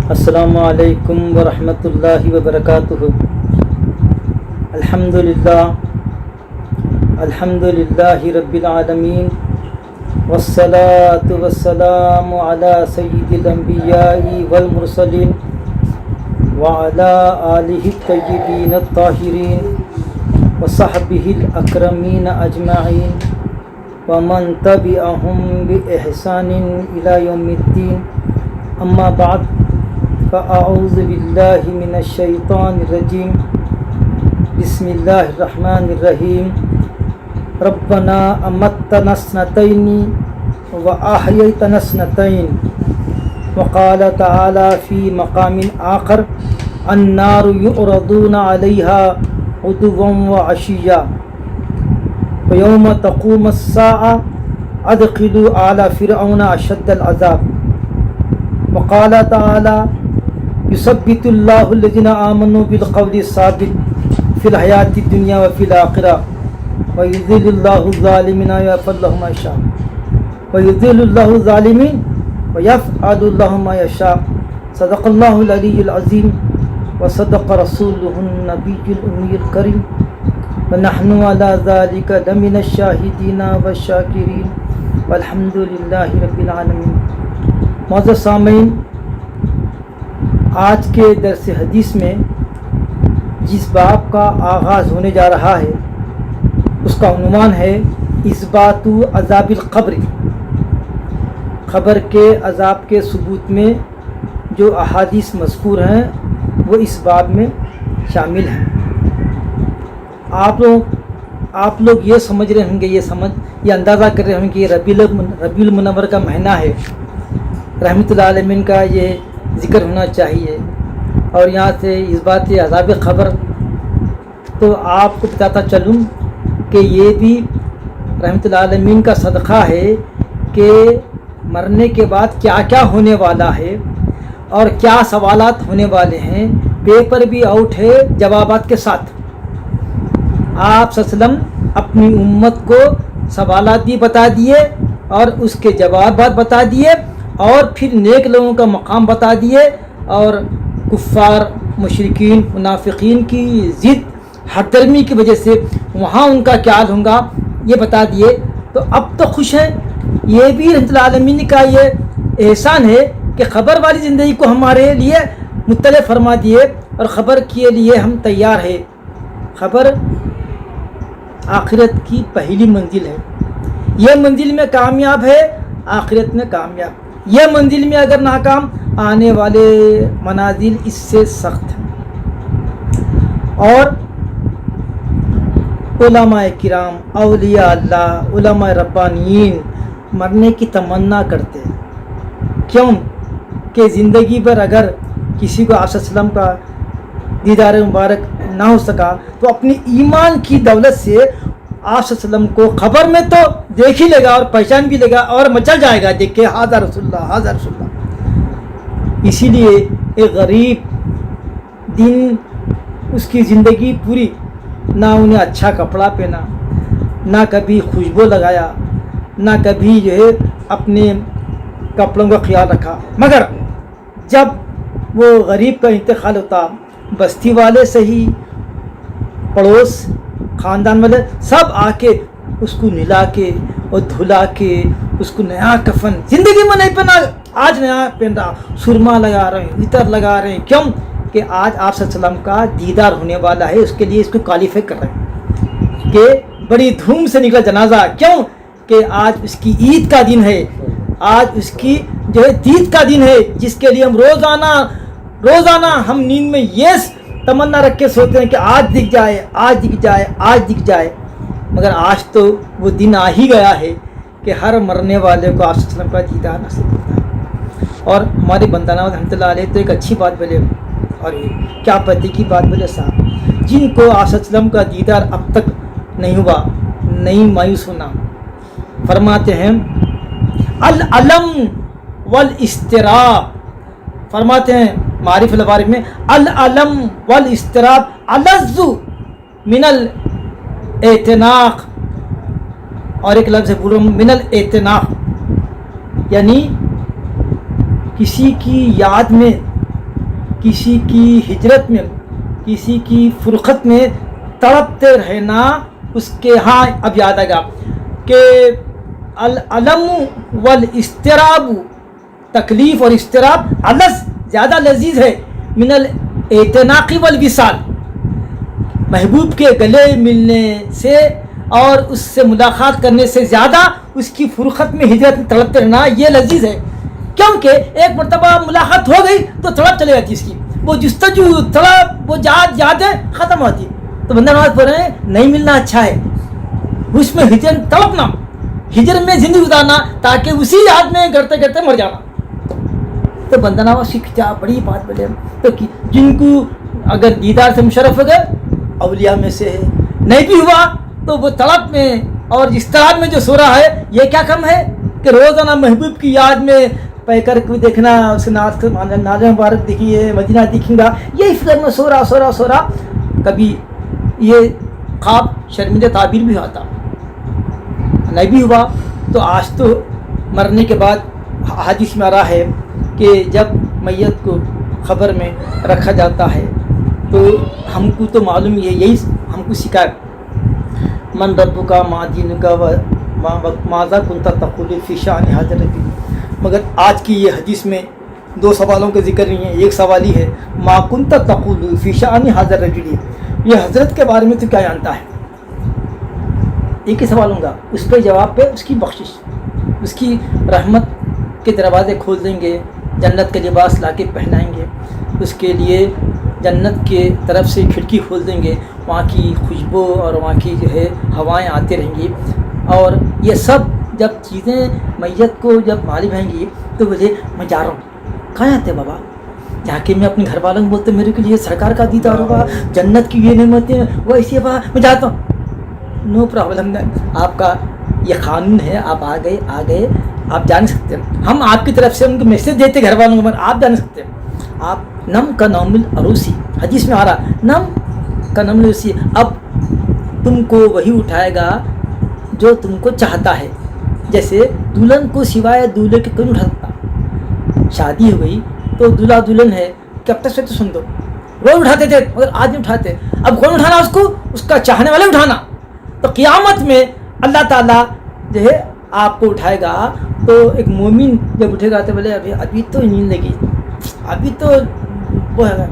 السلام علیکم ورحمۃ اللہ وبرکاتہ۔ الحمدللہ رب العالمین، والصلاة والسلام علی سید الانبیاء والمرسلین وعلی آلہ الطیبین الطاہرین وصحبہ الاکرمین اجمعین ومن تبعہم بإحسان الی یوم الدین، اما بعد، فاعوذ باللہ من الشیطان الرجیم، بسم اللہ الرحمن الرحیم۔ ربنا امتنا اثنتین واحییتنا اثنتین، وقال تعالی فی مقام آخر، النار یعرضون علیہا غدوا وعشیا ویوم تقوم الساعة ادخلوا آل فرعون اشد العذاب، وقال تعالی یثبت اللہ الذین آمنوا بالقول الثابت فی الحیاۃ الدنیا وفی الآخرہ ویذل اللہ الظالمین ویفعل اللہ ما یشاء ویذل اللہ الظالمین ویفعل اللہ ما یشاء۔ صدق اللہ العلی العظیم وصدق رسولہ النبی الأمی الکریم، ونحن علی ذلک لمن الشاہدین والشاکرین، والحمد للہ رب العالمین۔ معزز سامعین، آج کے درس حدیث میں جس باب کا آغاز ہونے جا رہا ہے اس کا عنوان ہے اثبات عذاب القبر۔ قبر کے عذاب کے ثبوت میں جو احادیث مذکور ہیں وہ اس باب میں شامل ہیں۔ آپ لوگ یہ سمجھ رہے ہوں گے، یہ اندازہ کر رہے ہوں گے کہ یہ ربیع المنور کا مہینہ ہے، رحمۃ اللہ علیہ کا یہ ذکر ہونا چاہیے، اور یہاں سے اثبات عذاب قبر۔ تو آپ کو بتاتا چلوں کہ یہ بھی رحمۃ اللہ علیہ کا صدقہ ہے کہ مرنے کے بعد کیا کیا ہونے والا ہے اور کیا سوالات ہونے والے ہیں۔ پیپر بھی آؤٹ ہے جوابات کے ساتھ۔ آپ صلی اللہ علیہ وسلم اپنی امت کو سوالات بھی بتا دیے اور اس کے جوابات بتا دیے، اور پھر نیک لوگوں کا مقام بتا دیے، اور کفار، مشرکین، منافقین کی ضد، حق درمی کی وجہ سے وہاں ان کا کیا حال ہوگا یہ بتا دیے۔ تو اب تو خوش ہیں۔ یہ بھی رحمۃ اللہ عالمین کا یہ احسان ہے کہ خبر والی زندگی کو ہمارے لیے مطلع فرما دیے، اور خبر کے لیے ہم تیار ہیں۔ خبر آخرت کی پہلی منزل ہے۔ یہ منزل میں کامیاب ہے، آخرت میں کامیاب۔ یہ منزل میں اگر ناکام، آنے والے منازل اس سے سخت ہیں۔ اور علماء کرام، اولیاء اللہ، علماء ربانیین مرنے کی تمنا کرتے ہیں۔ کیوں کہ زندگی بھر اگر کسی کو آپ صلی اللہ علیہ وسلم کا دیدار مبارک نہ ہو سکا تو اپنی ایمان کی دولت سے آپ صلی اللہ علیہ وسلم کو خبر میں تو دیکھ ہی لے گا اور پہچان بھی لے گا اور مچل جائے گا دیکھ کے، ھذا رسول اللہ، ھذا رسول اللہ۔ اسی لیے ایک غریب دن اس کی زندگی پوری نہ انہیں اچھا کپڑا پہنا، نہ کبھی خوشبو لگایا، نہ کبھی جو ہے اپنے کپڑوں کا خیال رکھا، مگر جب وہ غریب کا انتقال ہوتا، بستی والے صحیح، پڑوس، خاندان والے سب آ کے اس کو نلا کے اور دھلا کے اس کو نیا کفن زندگی میں نہیں پہنا، آج نیا پہن رہا، سرما لگا رہے ہیں، عطر لگا رہے ہیں۔ کیوں کہ آج آپ صلی اللہ علیہ وسلم کا دیدار ہونے والا ہے، اس کے لیے اس کو کوالیفائی کر رہے ہیں کہ بڑی دھوم سے نکلا جنازہ۔ کیوں کہ آج اس کی عید کا دن ہے، آج اس کی جو ہے دید کا دن ہے، جس کے لیے ہم روزانہ ہم نیند میں یہ تمنا رکھ کے سوتے ہیں کہ آج دکھ جائے، آج دکھ جائے، آج دکھ جائے، مگر آج تو وہ دن آ ہی گیا ہے کہ ہر مرنے والے کو آپ صلی اللہ علیہ وسلم کا دیدار نصیب ہوتا ہے۔ اور ہمارے بندہ نواز رحمۃ اللہ علیہ تو ایک اچھی بات بولے، اور کیا پتی کی بات بولے صاحب، جن کو آپ صلی اللہ علیہ وسلم کا دیدار اب تک نہیں ہوا، نہیں مایوس ہونا۔ فرماتے ہیں العلم والاستراب. فرماتے ہیں معارف العوارف میں العلم والاستراب الذ من الاعتناق، اور ایک لفظ ہے پورا من الاعتناق، یعنی کسی کی یاد میں، کسی کی ہجرت میں، کسی کی فرقت میں تڑپتے رہنا. اس کے ہاں اب یاد آئے گا کہ العلم والاستراب، تکلیف اور استراب الذ زیادہ لذیذ ہے، من الاعتناق والوصال، محبوب کے گلے ملنے سے اور اس سے ملاقات کرنے سے زیادہ اس کی فرقت میں ہجرت میں تڑپتے رہنا یہ لذیذ ہے. کیونکہ ایک مرتبہ ملاقات ہو گئی تو تڑپ چلے جاتی اس کی، وہ جستجو تڑپ وہ یادیں ختم ہوتی. تو بندہ نماز پڑھ رہے ہیں نہیں ملنا اچھا ہے، اس میں ہجر تڑپنا، ہجر میں زندگی گزارنا تاکہ اسی یاد میں کرتے کرتے مر جانا. تو بندہ نواز کیا بڑی بات بولے. تو جن کو اگر دیدار سے مشرف ہو گئے اولیاء میں سے ہے، نہیں بھی ہوا تو وہ تڑپ میں اور اضطراب میں جو سو رہا ہے یہ کیا کم ہے کہ روزانہ محبوب کی یاد میں پہ کر کو دیکھنا، اس ناز مبارک دیکھیے، مدینہ دیکھیں گا، یہی فکر میں سو رہا. کبھی یہ خواب شرمندہ تعبیر بھی آتا، نہیں بھی ہوا تو آج تو مرنے کے بعد حدیث میں آ رہا ہے کہ جب میت کو خبر میں رکھا جاتا ہے تو ہم کو تو معلوم ہے، یہی ہم کو سکھائے من ربک ما دینک ماذا کنت تقول فی شأن ھذا الرجل. مگر آج کی یہ حدیث میں دو سوالوں کا ذکر نہیں ہے، ایک سوال ہی ہے ما کنت تقول فی شأن ھذا الرجل، یہ حضرت کے بارے میں تو کیا جانتا ہے. ایک ہی سوال ہوں گا، اس پہ جواب پہ اس کی بخشش، اس کی رحمت کے دروازے کھول دیں گے، جنت کے لباس لا کے پہنائیں گے، اس کے لیے جنت کے طرف سے کھڑکی کھول دیں گے، وہاں کی خوشبو اور وہاں کی جو ہے ہوائیں آتی رہیں گی. اور یہ سب جب چیزیں میت کو جب معلوم آئیں گی تو بولے میں جا رہا ہوں. کہاں جاتے ہیں بابا؟ جا کے میں اپنے گھر والوں کو بولتے میرے کے لیے سرکار کا دیدار ہوگا، جنت کی یہ نعمتیں وہ ایسی ہے، میں جاتا ہوں. نو پرابلم، آپ کا یہ قانون ہے، آپ آ گئے آپ جا نہیں سکتے. ہم آپ کی طرف سے ان کو میسج دیتے گھر والوں کو، آپ جا نہیں سکتے. آپ نم کا نوم العروسی، حدیث میں آ رہا نم کا نوم العروسی. اب تم کو وہی اٹھائے گا جو تم کو چاہتا ہے. جیسے دلہن کو سوائے دولہے کے کوئی نہیں اٹھا سکتا. شادی ہو گئی تو دولہا دلہن ہے کب تک سے تو سن دو، وہ اٹھاتے تھے مگر آج نہیں اٹھاتے. اب کون اٹھانا اس کو؟ اس کا چاہنے والے اٹھانا. تو قیامت میں اللہ تعالیٰ جو ہے آپ کو اٹھائے گا. تو ایک مومن جب اٹھے گا تو بولے ابھی تو نیند لگی، ابھی تو وہ ہے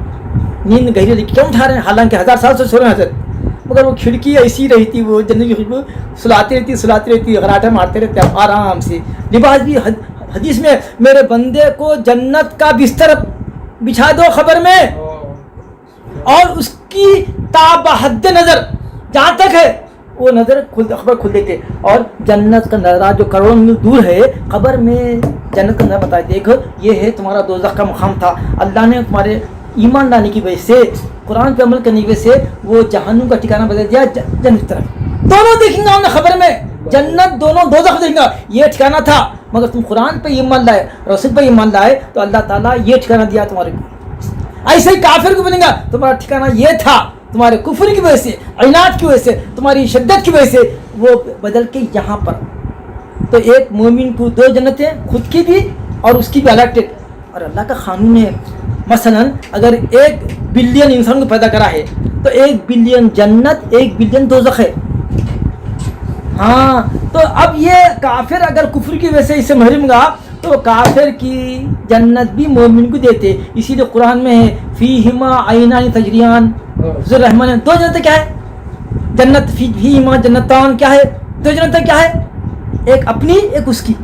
نیند گہری لگی، کیوں اٹھا رہے ہیں؟ حالانکہ 1000 سال سے سو رہے ہیں حضرت، مگر وہ کھڑکی ایسی رہتی، وہ جنت کی خوشبو سلاتی رہتی، غراٹے مارتے رہتے آرام سے. لباس بھی حدیث میں میرے بندے کو جنت کا بستر بچھا دو خبر میں، اور اس کی تاب حد نظر جہاں تک ہے وہ نظر خبر کھل دیتے، اور جنت کا نظارہ جو کروڑوں میل دور ہے خبر میں جنت کا نظارہ بتائے، دیکھو یہ ہے تمہارا دوزخ کا مقام تھا. اللہ نے تمہارے ایمان لانے کی وجہ سے، قرآن پہ عمل کرنے کی وجہ سے وہ جہنم کا ٹھکانہ بدل دیا جنت کی طرف. دونوں دیکھیں گا انہیں خبر میں، جنت دونوں دوزخ دیکھیں گا. یہ ٹھکانہ تھا مگر تم قرآن پہ ایمان لائے، رسول پہ ایمان لائے تو اللہ تعالیٰ یہ ٹھکانہ دیا تمہارے کو. ایسے ہی کافر کو بولیں گا تمہارا ٹھکانہ یہ تھا، تمہارے کفر کی وجہ سے، عناد کی وجہ سے، تمہاری شدت کی وجہ سے وہ بدل کے یہاں پر. تو ایک مومن کو دو جنتیں، خود کی بھی اور اس کی بھی الیکٹڈ. اور اللہ کا قانون ہے مثلا اگر 1 بلین انسان کو پیدا کرا ہے تو 1 بلین جنت 1 بلین دوزخ ہے. ہاں تو اب یہ کافر اگر کفر کی وجہ سے اسے محروم گا تو کافر کی جنت بھی مومن کو دیتے. اسی لیے قرآن میں ہے فیہما عینان تجریان الرحمن. 2 جنتیں کیا ہے؟ جنت فیہما جنتان کیا ہے؟ 2 جنتیں کیا ہے؟ ایک اپنی ایک اس کی.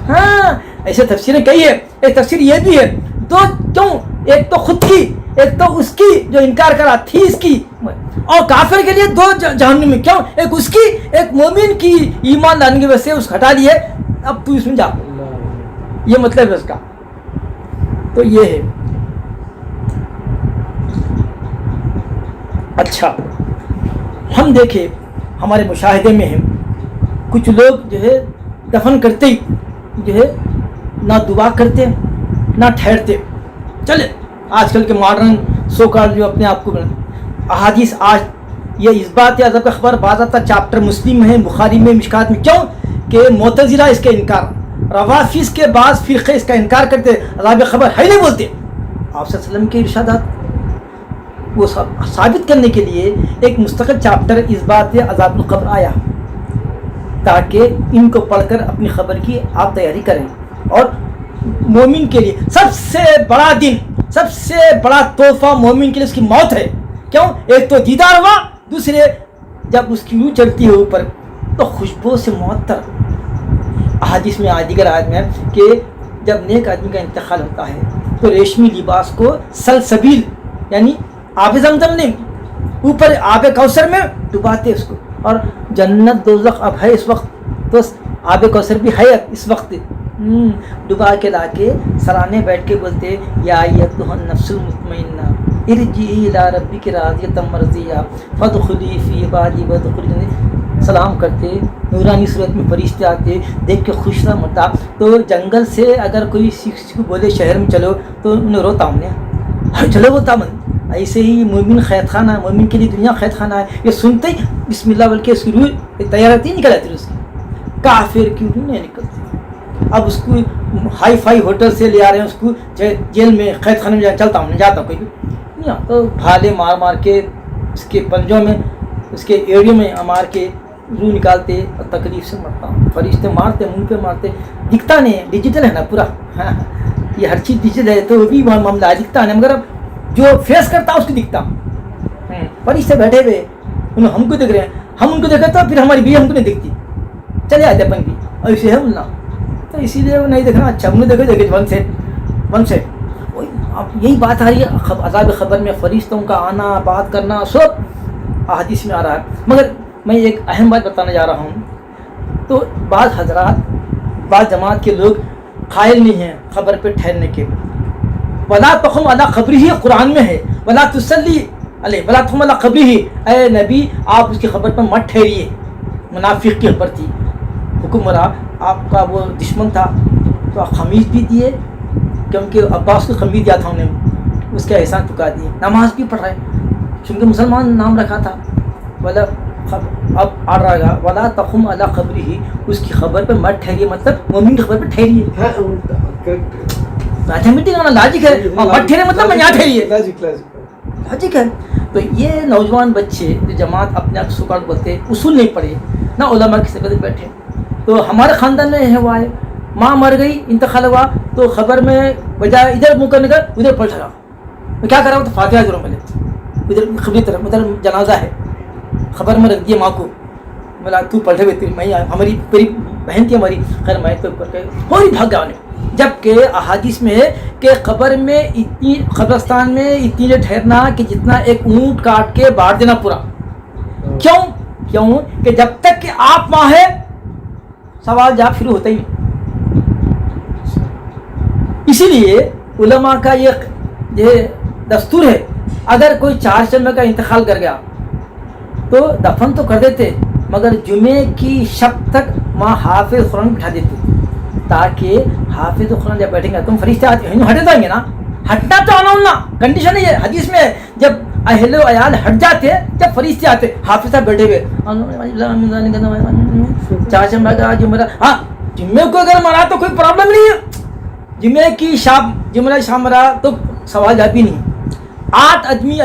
ہاں ایسے تفسیریں کئی ہے. ایک تفسیر یہ بھی ہے 2 کیوں؟ ایک تو خود کی، ایک تو اس کی جو انکار کرا تھی اس کی. اور کافر کے لیے 2 جہنم میں، کیوں؟ ایک اس کی، ایک مومن کی ایمان لانے کی وجہ سے اس ہٹا لیے. اب تو اس میں جا، یہ مطلب ہے اس کا. تو یہ ہے. اچھا ہم دیکھیں ہمارے مشاہدے میں ہیں کچھ لوگ جو ہے دفن کرتے ہی جو ہے نہ دعا کرتے نہ ٹھہرتے. چلے آج کل کے ماڈرن سو کال جو اپنے آپ کو احادیث آج یہ اس بات عذاب کا خبر بعض آتا چاپٹر مسلم ہے، بخاری میں، مشکات میں. کیوں کہ معتزلہ اس کے انکار، روافظ کے بعض فرقے اس کا انکار کرتے، عذاب خبر ہے نہیں بولتے. آپ صلی اللہ علیہ وسلم کے ارشادات وہ ثابت کرنے کے لیے ایک مستقل چاپٹر اس بات عذاب القبر آیا، تاکہ ان کو پڑھ کر اپنی خبر کی آپ تیاری کریں. اور مومن کے لیے سب سے بڑا دن، سب سے بڑا تحفہ مومن کے لیے اس کی موت ہے. کیوں؟ ایک تو دیدار ہوا، دوسرے جب اس کی روح چڑھتی ہے اوپر تو خوشبو سے معطر. احادیث میں دیگر آیت میں کہ جب نیک آدمی کا انتقال ہوتا ہے تو ریشمی لباس کو سلسبیل یعنی آب زمزم نہیں، اوپر آب کوثر میں ڈباتے اس کو. اور جنت دوزخ اب ہے اس وقت، تو آب کوثر بھی ہے اس وقت، ڈبا کے لا کے سرانے بیٹھ کے بولتے یا ایتھا النفس المطمئنہ ارجعی الی ربک راضیۃ مرضیہ فادخلی فی عبادی وادخلی جنتی. سلام کرتے، نورانی صورت میں فرشتے آتے، دیکھ کے خوش رہا متا. تو جنگل سے اگر کوئی کسی کو بولے شہر میں چلو تو انہیں روتا ہم نے چلو وہ تامن. ایسے ہی مومن قید خانہ ہے، مومن کے لیے دنیا قید خانہ ہے. یہ سنتے ہی بسم اللہ بلکہ اس کی روح تیارتی نکل آتی ہے، اس کی کافر کی روح نہیں نکلتی. اب اس کو ہائی فائی ہوٹل سے لے آ رہے ہیں، اس کو جیل میں قید خانے میں چلتا ہوں نہیں جاتا کوئی بھی نہیں. تو بھالے مار مار کے اس کے پنجوں میں اس کے ایڑیوں میں مار کے روح نکالتے اور تکلیف سے مرتا ہوں. فرشتے مارتے، منہ پہ مارتے، دکھتا نہیں، ڈیجیٹل ہے نا پورا. یہ ہر چیز ڈیجیٹل ہے تو وہ بھی معاملہ ہے، دکھتا نہیں، مگر جو فیس کرتا اس کو دکھتا. فرشتے بیٹھے ہوئے انہیں ہم کو دیکھ رہے ہیں، ہم ان کو دیکھتے تو پھر ہماری بیوی ہم کو نہیں دیکھتی، چلے آتے اپن بھی ایسے ہے بولنا. تو اسی لیے وہ نہیں دیکھنا اچھا، ہم نے دیکھے ون سے. اب یہی بات آ رہی ہے عذاب خبر میں، فرشتوں کا آنا، بات کرنا، سب احادیث میں آ رہا ہے. مگر میں ایک اہم بات بتانے جا رہا ہوں. تو بعض حضرات، بعض جماعت کے لوگ قائل نہیں ہیں خبر پہ ٹھہرنے کے. ولا تقم علی قبرہ قرآن میں ہے، ولا تصلی علیہ ولا تقم علی قبرہ، اے نبی آپ اس کی خبر پر مت ٹھہریے. منافق کی خبر تھی، حکمراں آپ کا وہ دشمن تھا تو آپ خمیز بھی دیے، کیونکہ عباس کو خمیز دیا تھا انہیں، اس کے احسان چکا دیے. نماز بھی پڑھ رہے چونکہ مسلمان نام رکھا تھا. ولا اب آ رہا گا ولا تقم علی قبرہ، اس کی خبر پہ مت ٹھہریے، مطلب مومن کی خبر پہ ٹھہریے. میتھمیٹک لاجک ہے، مت ٹھہرے مطلب میں یہاں ٹھہریے، لاجک ہے. تو یہ نوجوان بچے جو جماعت اپنے آپ سکاٹ بولتے، اصول نہیں پڑھے، نہ علماء کی صحبت بیٹھے. تو ہمارے خاندان میں ہوا ہے، ماں مر گئی، انتقال ہوا تو خبر میں بجائے ادھر منہ کرنے کا ادھر پلٹ رہا. میں کیا کر رہا ہوں؟ تو فاتحہ ضرور ملے، ادھر خبری طرف ادھر جنازہ ہے، خبر میں رکھ دیے ماں کو. بولا تو پلٹے ہوئے تھی، میں ہماری میری بہن تھی ہماری، خیر میں تو کر کے فوری بھاگ گیا. جبکہ احادیث میں ہے کہ قبر میں اتنی، قبرستان میں اتنی دیر ٹھہرنا کہ جتنا ایک اونٹ کاٹ کے باڑ دینا پورا. کیوں کہ جب تک کہ آپ وہاں ہے سوال جواب شروع ہوتا ہی نہیں. اسی لیے علماء کا یہ دستور ہے، اگر کوئی 4 جمعہ کا انتقال کر گیا تو دفن تو کر دیتے، مگر جمعے کی شب تک وہاں حافظ قرآن بٹھا دیتے، تاکہ حافظ قرآن جب بیٹھیں گے تم فرشتے آتے ہیں ہٹے جائیں گے نا. ہٹنا تو آنا ہونا کنڈیشن ہے، یہ حدیث میں جب اہل و عیال ہٹ جاتے جب فرشتے آتے، حافظ صاحب بیٹھے ہوئے 4 جمعہ کا جمعہ. ہاں جمعے کو اگر مرا تو کوئی پرابلم نہیں ہے، جمعے کی شام، جمعہ شام مرا تو سوال جواب بھی نہیں. 8 آدمی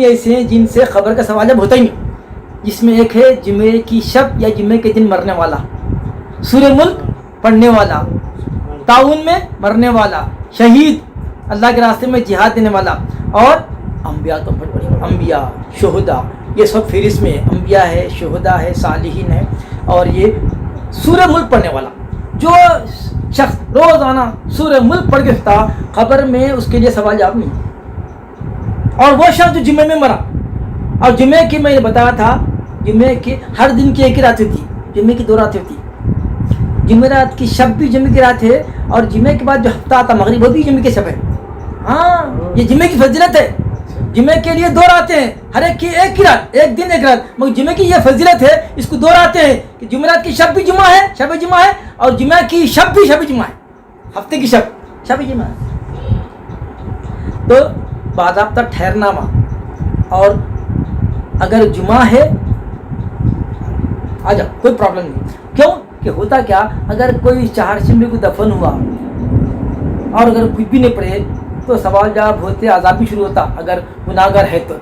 ایسے ہیں جن سے خبر کا سوال جواب ہوتا ہی نہیں، جس میں ایک ہے جمعے کی شب یا جمعے کے دن مرنے والا، سورہ ملک پڑھنے والا، تعاون میں مرنے والا، شہید، اللہ کے راستے میں جہاد دینے والا. اور انبیاء تو بڑے بڑے انبیاء، شہداء، یہ سب فہرست میں ہے. انبیاء ہے، شہداء ہے، صالحین ہے، اور یہ سورہ ملک پڑھنے والا. جو شخص روزانہ سورہ ملک پڑھ کے تھا خبر میں اس کے لیے سوال جواب نہیں. اور وہ شخص جو جمعے میں مرا، اور جمعے کی میں نے بتایا تھا جمعے کی ہر دن کی ایک ہی رات ہوتی، جمعے کی 2 راتیں ہوتی. جمعرات کی شب بھی جمعے کی رات ہے، اور جمعے کے بعد جو ہفتہ آتا مغرب وہ بھی جمعے کی شب ہے. ہاں یہ جمعے کی فضیلت ہے. جمعے کے لیے 2 راتیں ہیں، ہر ایک کی ایک ہی رات، ایک دن ایک رات، مگر جمعے کی یہ فضیلت ہے، اس کو 2 راتیں ہیں کہ جمعرات کی شب بھی جمعہ ہے، شب جمعہ ہے، اور جمعہ کی شب بھی شب جمعہ ہے، ہفتے کی شب جمعہ ہے۔ تو باضابطہ ٹھہرنا وہاں، اور اگر جمعہ ہے آ جاؤ، کوئی پرابلم نہیں۔ کیوں کہ ہوتا کیا، اگر کوئی چہارشنبے کو دفن ہوا اور اگر کچھ بھی نہیں پڑے تو سوال جواب ہوتے، عذاب بھی شروع ہوتا، اگر گناہگار ہے تو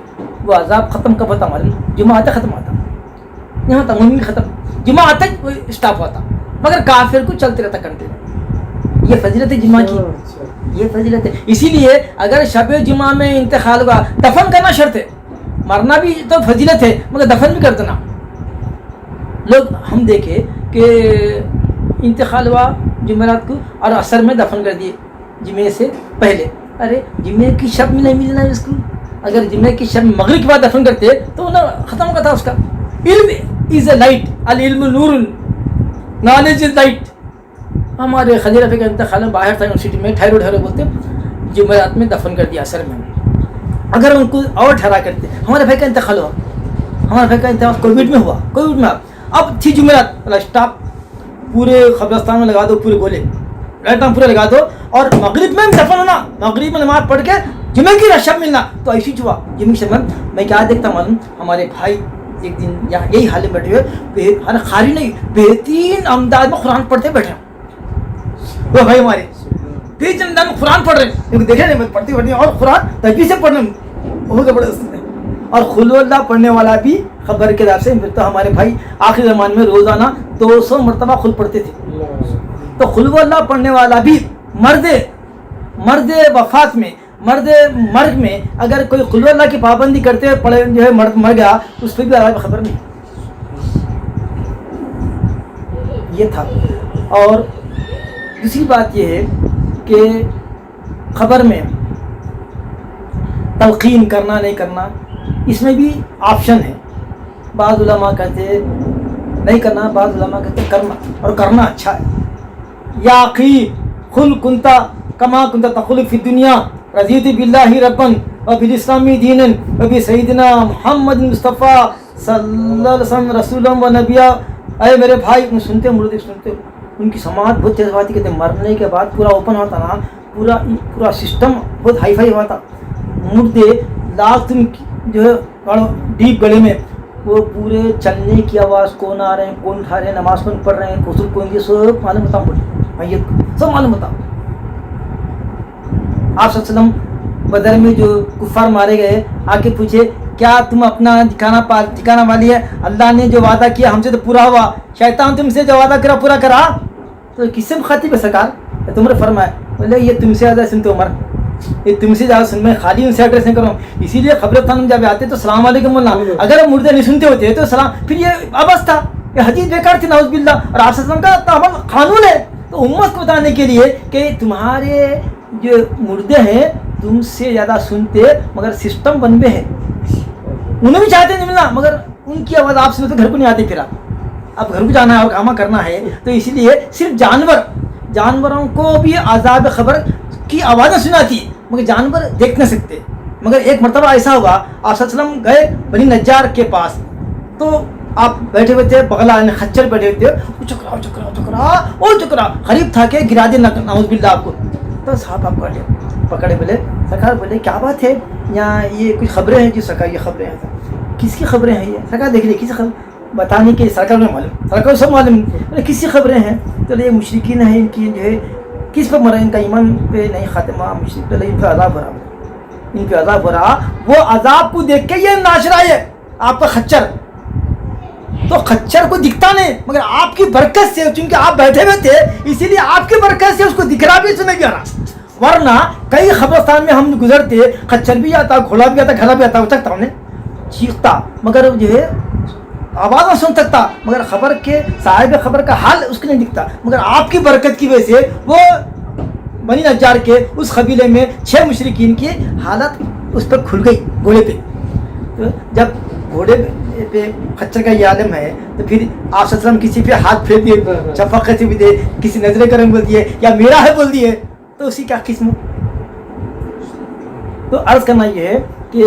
وہ عذاب ختم کب ہوتا؟ معلوم، جمعہ آتا ختم ہوتا، یہاں تک مومن ختم، جمعہ آتا وہ اسٹاپ ہوتا، مگر کافر کو چلتے رہتا کنٹینیو۔ یہ فضیلت ہے جمعہ کی، یہ فضیلت ہے۔ اسی لیے اگر شب جمعہ میں انتقال ہوا، دفن کرنا شرط ہے، مرنا بھی تو فضیلت ہے مگر دفن بھی کر دینا۔ لوگ ہم دیکھے کہ انتقال ہوا جمعرات کو اور عصر میں دفن کر دیے جمعے سے پہلے، ارے جمعے کی شب میں نہیں ملنا ہے اس کو، اگر جمعے کی شب مغرب کے بعد دفن کرتے تو ختم کا تھا اس کا۔ علم از اے لائٹ، العلم نور، نالج از لائٹ۔ ہمارے خلیل رفیع کا انتقال میں باہر تھا یونیورسٹی میں، ٹھہرو بولتے جمعرات میں دفن کر دیا عصر میں، اگر ان کو اور ٹھہرا کرتے۔ ہمارے بھائی کا انتقال ہوا، ہمارے بھائی کا انتقال کووڈ میں ہوا، کووڈ میں اب تھی جمعرات، اسٹاپ پورے قبرستان میں لگا دو، پورے گولے لائٹاں پورے لگا دو، اور مغرب میں دفن ہونا، مغرب میں نماز پڑھ کے جمعے کی شب ملنا، تو ایسی ہوا جمعے کی شب میں کیا دیکھتا معلوم، ہمارے بھائی ایک دن یہاں یہی حال میں بیٹھے ہوئے، خالی نہیں بہترین انداز میں قرآن پڑھتے بیٹھے، وہ بھائی ہمارے بہترین انداز میں قرآن پڑھ رہے ہیں، دیکھے نہیں پڑھتے اور قرآن تجویز سے پڑھ رہے ہیں، بہت زبردست ہے۔ اور خلو اللہ پڑھنے والا بھی خبر کے حساب سے تو ہمارے بھائی آخری زمان میں روزانہ 200 مرتبہ خل پڑھتے تھے، تو خلو اللہ پڑھنے والا بھی مرد وفات میں، مرد مرگ میں اگر کوئی خلو اللہ کی پابندی کرتے پڑے جو ہے مرد مر گیا، اس پہ بھی اللہ خبر نہیں، یہ تھا۔ اور دوسری بات یہ ہے کہ خبر میں تلقین کرنا نہیں کرنا، اس میں بھی آپشن ہے، بعض علماء کہتے نہیں کرنا، بعض علماء کہتے کرنا، اور کرنا اچھا ہے۔ یا اخی خل کنتا کما کنتا تخل فی الدنیا رضیت باللہ ربا وبالاسلام دینا وبسیدنا محمد مصطفیٰ صلی اللہ علیہ وسلم رسولا و نبیا۔ اے میرے بھائی، سنتے مردے سنتے، ان کی سماعت بہت تیز ہوتی، کہتے مرنے کے بعد پورا اوپن ہوتا نا، پورا سسٹم بہت ہائی فائی ہوتا، مردے لاکھ تم جو ہے ڈیپ گلے میں، وہ پورے چلنے کی آواز، کون آ رہے ہیں، کون اٹھا رہے ہیں، نماز کون پڑھ رہے ہیں، غسل کون، یہ سب معلوم ہوتا، میت سب معلوم ہوتا۔ آپ صلی اللہ علیہ وسلم بدر میں جو کفار مارے گئے، آ کے پوچھے کیا تم اپنا ٹھکانہ والی ہے، اللہ نے جو وعدہ کیا ہم سے تو پورا ہوا، شیطان تم سے جو وعدہ کرا پورا کرا، تو کس سے مخاطب ہے سرکار؟ تم نے فرمایا، بولے یہ تم سے زیادہ سنتے عمر، یہ تم سے زیادہ سن، میں خالی ان سے ایڈریس نہیں کر رہا ہوں، اسی لیے قبرستان میں جب آتے تو السلام علیکم بولنا، اگر مردے نہیں سنتے ہوتے تو سلام، پھر یہ عبث تھا، یہ حدیث بیکار تھی نعوذ باللہ، اور آپ صلی اللہ علیہ وسلم کا عمل قانون ہے، تو امت کو بتانے کے لیے کہ تمہارے جو مردے ہیں تم سے زیادہ سنتے، مگر سسٹم بن میں ہے، انہیں بھی چاہتے نہیں ملنا، مگر ان کی آواز آپ سنتے تو گھر کو نہیں آتے، پھر اب گھر کو جانا ہے اور کام کرنا ہے، تو اسی لیے صرف جانوروں کو بھی عذاب خبر کی آوازیں سناتی، مگر جانور دیکھ نہیں سکتے۔ مگر ایک مرتبہ ایسا ہوا، آپ صلی اللہ علیہ وسلم گئے بنی نجار کے پاس، تو آپ بیٹھے ہوئے تھے، بغلا خچر بیٹھے ہوئے تھے، وہ چکرا قریب تھا کہ گرا دے نعوذ باللہ آپ کو، تو صاحب آپ پکڑے بولے، سرکار بولے کیا بات ہے، یہاں یہ کچھ خبریں ہیں؟ جی سرکار یہ خبریں ہیں۔ کس کی خبریں ہیں یہ؟ سرکار دیکھ لیے، کسی خبر بتانے کے سرکار نے معلوم، سرکار سب معلوم، کس کی خبریں ہیں؟ تو یہ مشرکین ہیں، ان کی جو ہے کس پر مرا، ان کا ایمان پہ نہیں خاتمہ، مشرک تو ان کا عذاب ہو رہا، ان پہ عذاب ہو رہا، وہ عذاب کو دیکھ کے یہ ناچ رہا ہے آپ کا خچر، تو خچر کو دکھتا نہیں، مگر آپ کی برکت سے، چونکہ آپ بیٹھے ہوئے تھے اسی لیے آپ کی برکت سے اس کو دکھ رہا بھی، سنے گیا رہا، ورنہ کئی قبرستان میں ہم گزرتے، خچر بھی آتا، گھوڑا بھی آتا، گھڑا بھی آتا، وہ چکتا انہیں چیختا، مگر جو ہے آواز نہ سن سکتا، مگر خبر کے صاحب خبر کا حال اس کو نہیں دکھتا، مگر آپ کی برکت کی وجہ سے وہ بنی نجار کے اس قبیلے میں 6 مشرکین کی حالت اس پر کھل گئی گھوڑے پہ، تو جب گھوڑے پہ خچر کا یہ عالم ہے تو پھر آپ صلی اللہ علیہ وسلم کسی پہ ہاتھ پھیر دیے، شفقت سے بھی دے، کسی نظر کرم بول دیے، یا میرا ہے بول دیے، تو اسی کا قسم۔ تو عرض کرنا یہ ہے کہ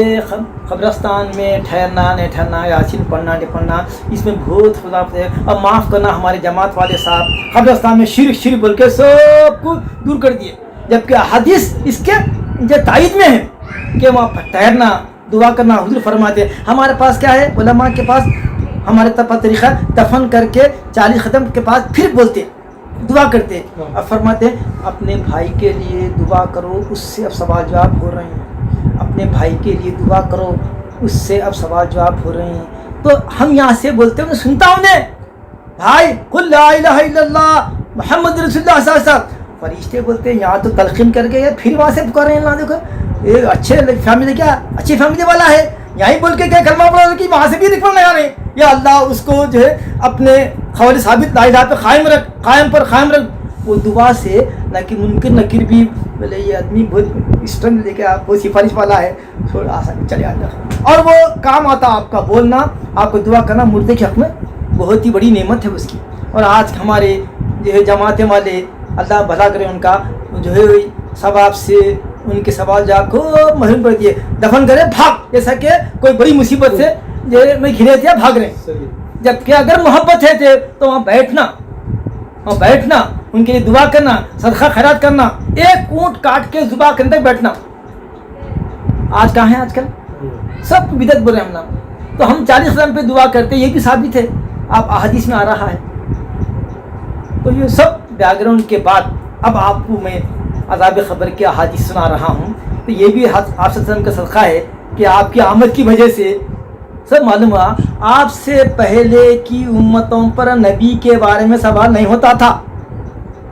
قبرستان میں ٹھہرنا نہیں ٹھہرنا، یاسین پڑھنا نہیں پڑھنا، اس میں بہت خدا ہے، اور معاف کرنا ہمارے جماعت والے صاحب قبرستان میں شرک بول کے سب کو دور کر دیے، جبکہ حدیث اس کے جو تائید میں ہے کہ وہاں ٹھہرنا دعا کرنا حضور فرماتے ہیں۔ ہمارے پاس کیا ہے، علماء کے پاس ہمارے طریقہ دفن کر کے 40 قدم کے پاس پھر بولتے دعا کرتے، اب فرماتے ہیں اپنے بھائی کے لیے دعا کرو، اس سے اب سوال جواب ہو رہے ہیں، اپنے بھائی کے لیے دعا کرو، اس سے اب سوال جواب ہو رہے ہیں۔ تو ہم یہاں سے بولتے ہیں، سنتا ہوں نے بھائی قل لا الہ الا اللہ محمد رسول اللہ صلی اللہ علیہ وسلم، فرشتے بولتے ہیں یہاں تو تلقین کر کے پھر وہاں سے پکار رہے ہیں، دیکھو ایک اچھے فیملی، کیا اچھی فیملی والا ہے، یہی بول کے کیا کلمہ پڑھا کہ وہاں سے بھی نکل لگا رہے ہیں، یا اللہ اس کو جو ہے اپنے قول ثابت لا الہ پہ قائم رکھ، وہ دعا سے نہ کہ منکر نکیر بھی بولے یہ آدمی بہت اسٹرنگ لے کے بہت سفارش والا ہے، تھوڑا آسان چلے آتا ہے، اور وہ کام آتا آپ کا بولنا، آپ کو دعا کرنا مردے کے حق میں بہت ہی بڑی نعمت ہے اس کی۔ اور آج ہمارے جو ہے جماعتیں والے، اللہ بھلا کرے ان کا، جو ہے ثواب سے ان کے سوال جواب کو محروم کر دیے، دفن کرے بھاگ، جیسا کہ کوئی بڑی مصیبت سے جو میں گھرے تھے بھاگ رہے ہیں، جبکہ اگر محبت ہے تھے تو وہاں بیٹھنا ان کے لیے دعا کرنا، صدقہ خیرات کرنا، ایک اونٹ کاٹ کے زبا کے اندر بیٹھنا۔ آج کہاں ہے، آج کل سب بدعت بول رہے ہیں ہم لوگ، تو ہم 40 قدم پہ دعا کرتے، یہ بھی ثابت ہے، آپ احادیث میں آ رہا ہے۔ تو یہ سب بیک گراؤنڈ کے بعد اب آپ کو میں عذاب خبر کے احادیث سنا رہا ہوں، تو یہ بھی آپ صلی اللہ علیہ وسلم کا صدقہ ہے کہ آپ کی آمد کی وجہ سے سب معلوم ہوا، آپ سے پہلے کی امتوں پر نبی کے بارے میں سوال نہیں ہوتا تھا۔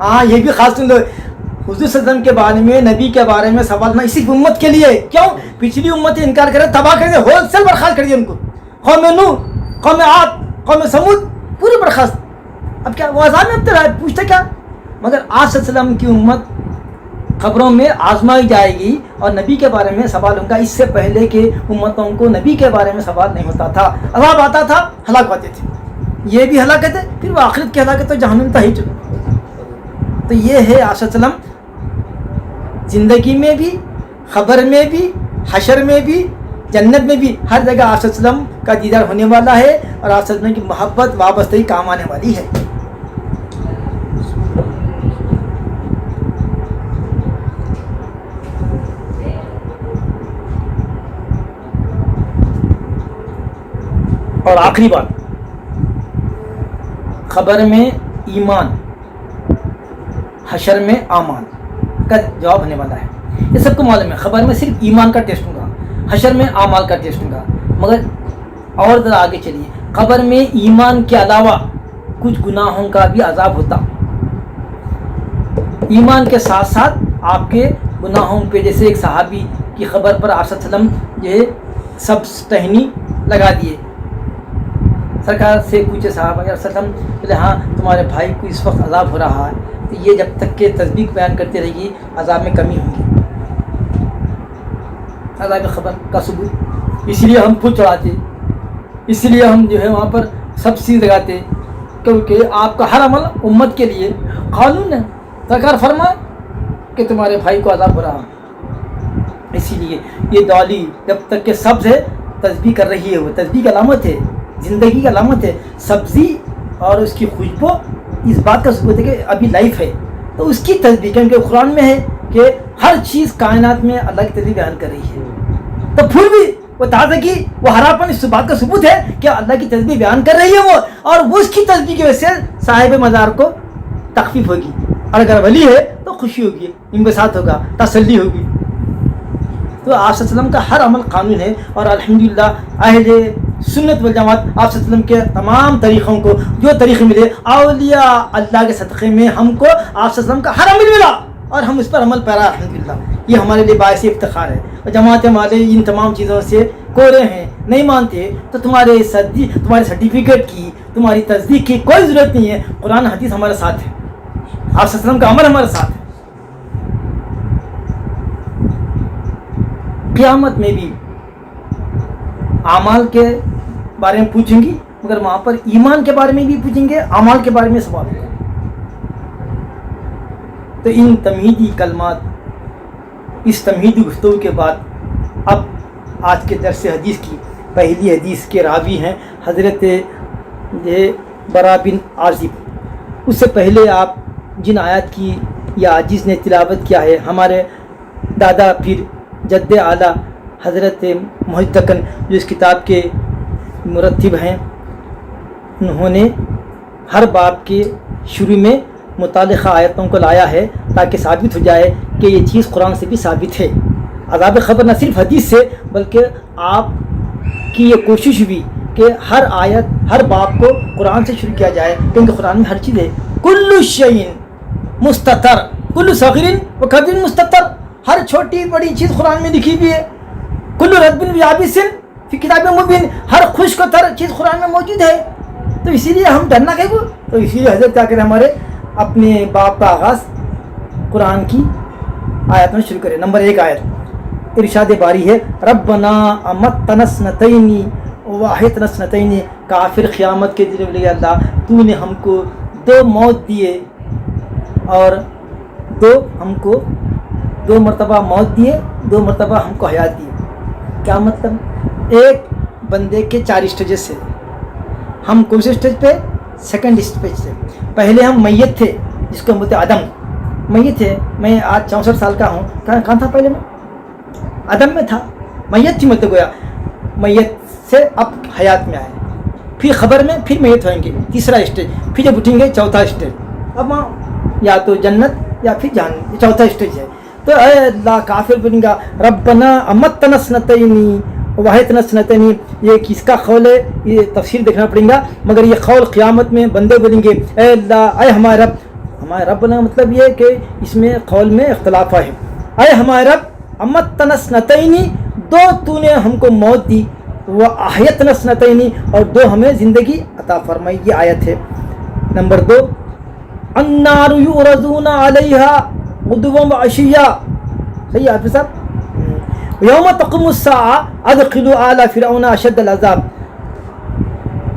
ہاں یہ بھی خاص سن لو، حضور صلی اللہ علیہ وسلم کے بارے میں، نبی کے بارے میں سوال نہ اسی امت کے لیے، کیوں؟ پچھلی امتیں انکار کرے، تباہ کر دیا، ہول سیل برخاست کر دیا ان کو، قوم نوح، قوم عاد، قوم سمود، پوری برخاست۔ اب کیا وہ عذاب میں ابتلا ہے، پوچھتے کیا؟ مگر آپ صلی اللہ علیہ وسلم کی امت قبروں میں آزمائی جائے گی اور نبی کے بارے میں سوال ہوگا، اس سے پہلے کے امتوں کو نبی کے بارے میں سوال نہیں ہوتا تھا، عذاب آتا تھا، ہلاک ہوتے تھے، یہ بھی ہلاکت ہے، پھر وہ آخرت کی ہلاکت تو جہنم تھا ہی۔ تو یہ ہے آپ صلی اللہ علیہ وسلم زندگی میں بھی، خبر میں بھی، حشر میں بھی، جنت میں بھی، ہر جگہ آپ صلی اللہ علیہ وسلم کا دیدار ہونے والا ہے، اور آپ صلی اللہ علیہ وسلم کی محبت وابستگی کام آنے والی ہے۔ اور آخری بات، خبر میں ایمان، حشر میں اعمال کا جواب ہونے والا ہے، یہ سب کو معلوم ہے۔ خبر میں صرف ایمان کا ٹیسٹ ہوگا، حشر میں اعمال کا ٹیسٹ ہوگا، مگر اور ذرا آگے چلیے، خبر میں ایمان کے علاوہ کچھ گناہوں کا بھی عذاب ہوتا، ایمان کے ساتھ ساتھ آپ کے گناہوں پہ، جیسے ایک صحابی کی خبر پر آپ صلی اللہ علیہ وسلم یہ سب ٹہنی لگا دیے، سرکار سے پوچھے صحابہ صلی اللہ علیہ وسلم، بولے ہاں تمہارے بھائی کو اس وقت عذاب ہو رہا ہے، تو یہ جب تک کہ تصدیق بیان کرتے رہے گی عذاب میں کمی ہوگی، عذاب خبر کا ثبوت، اسی لیے ہم پھول چڑھاتے، اسی لیے ہم جو ہے وہاں پر سب چیز لگاتے، کیونکہ آپ کا ہر عمل امت کے لیے قانون ہے، سرکار فرمائے کہ تمہارے بھائی کو عذاب ہو رہا ہے، اسی لیے یہ ڈالی جب تک کہ سبز ہے تسبیح کر رہی ہے، وہ تسبیح کی علامت ہے، زندگی کی علامت ہے، سبزی اور اس کی خوشبو اس بات کا ثبوت ہے کہ ابھی لائف ہے، تو اس کی تسبیح، کیونکہ قرآن میں ہے کہ ہر چیز کائنات میں اللہ کی تسبیح بیان کر رہی ہے، تو پھول بھی وہ تازگی، وہ ہراپن اس بات کا ثبوت ہے کہ اللہ کی تسبیح بیان کر رہی ہے وہ، اور اس کی تسبیح کی وجہ سے صاحب مزار کو تخفیف ہوگی، اور اگر ولی ہے تو خوشی ہوگی، انبساط ہوگا، تسلی ہوگی۔ تو آپ صلی اللہ علیہ وسلم کا ہر عمل قانون ہے، اور الحمدللہ اہل سنت والجماعت آپ صلی اللہ علیہ وسلم کے تمام طریقوں کو، جو طریقے ملے اولیاء اللہ کے صدقے میں ہم کو آپ صلی اللہ علیہ وسلم کا ہر عمل ملا، اور ہم اس پر عمل پیرا الحمدللہ، یہ ہمارے لیے باعث افتخار ہے۔ اور جماعت والے ان تمام چیزوں سے کورے ہیں، نہیں مانتے، تو تمہارے سرٹیفکیٹ کی، تمہاری تصدیق کی کوئی ضرورت نہیں ہے، قرآن حدیث ہمارے ساتھ ہے، آپ صلی اللہ علیہ وسلم کا عمل ہمارے ساتھ ہے۔ قیامت میں بھی اعمال کے بارے میں پوچھیں گی، مگر وہاں پر ایمان کے بارے میں بھی پوچھیں گے، اعمال کے بارے میں سوال ہوگا۔ تو ان تمہیدی کلمات، اس تمہیدی گفتگو کے بعد اب آج کے درس حدیث کی پہلی حدیث کے راوی ہیں حضرت برا بن عازب۔ اس سے پہلے آپ جن آیات کی یا عاجز نے تلاوت کیا ہے، ہمارے دادا پیر جد اعلیٰ حضرت محدث جو اس کتاب کے مرتب ہیں، انہوں نے ہر باب کے شروع میں متعلقہ آیتوں کو لایا ہے تاکہ ثابت ہو جائے کہ یہ چیز قرآن سے بھی ثابت ہے۔ عذاب خبر نہ صرف حدیث سے بلکہ آپ کی یہ کوشش بھی کہ ہر آیت ہر باب کو قرآن سے شروع کیا جائے، کیونکہ قرآن میں ہر چیز ہے۔ کل شیء مستتر کل صغیر و کبیر مستتر، ہر چھوٹی بڑی چیز قرآن میں لکھی ہوئی ہے۔ کل رطب یابس فی کتاب مبین، ہر خشک و تر چیز قرآن میں موجود ہے۔ تو اسی لیے ہم ڈرنا کہ تو اسی لیے حضرت کیا کریں ہمارے اپنے باپ کا آغاز قرآن کی آیتوں شروع کریں۔ نمبر 1 آیت ارشاد باری ہے، ربنا امتنا اثنتین واحیتنا اثنتین، کافر قیامت کے دن بولے اللہ تو نے ہم کو 2 موت دیے اور ہم کو 2 مرتبہ موت دیے، 2 مرتبہ ہم کو حیات دیے۔ کیا مطلب؟ ایک بندے کے 4 اسٹیجز سے، ہم کون سے اسٹیج پہ؟ سیکنڈ اسٹیج سے۔ پہلے ہم میت تھے جس کو ہم بولتے آدم، میت تھے۔ میں آج 64 سال کا ہوں، کہاں تھا پہلے؟ میں آدم میں تھا، میت تھی، مطلب گویا میت سے اب حیات میں آئے، پھر خبر میں پھر میت ہوئیں گے، تیسرا اسٹیج، پھر جب اٹھیں گے 4تھا اسٹیج، اب یا تو جنت یا پھر جہنم، 4تھا اسٹیج ہے۔ تو اے اللہ کافر بنے گا ربنا امتنا اثنتین واحیتنا اثنتین، یہ کس کا قول ہے؟ یہ تفسیر دیکھنا پڑے گا، مگر یہ قول قیامت میں بندے بولیں گے اے اللہ، اے ہمارے رب۔ ہمارے رب بنا مطلب یہ کہ اس میں قول میں اختلاف ہے۔ اے ہمارے رب امتنا اثنتین، 2 تو نے ہم کو موت دی، واحیتنا اثنتین، اور 2 ہمیں زندگی عطا فرمائی۔ یہ آیت ہے۔ نمبر 2 النار یعرضون علیہا غدوا وعشیا، صحیح ہے حافظ صاحب؟ یوم تقوم الساعہ ادخلوا آل فرعون اشد العذاب،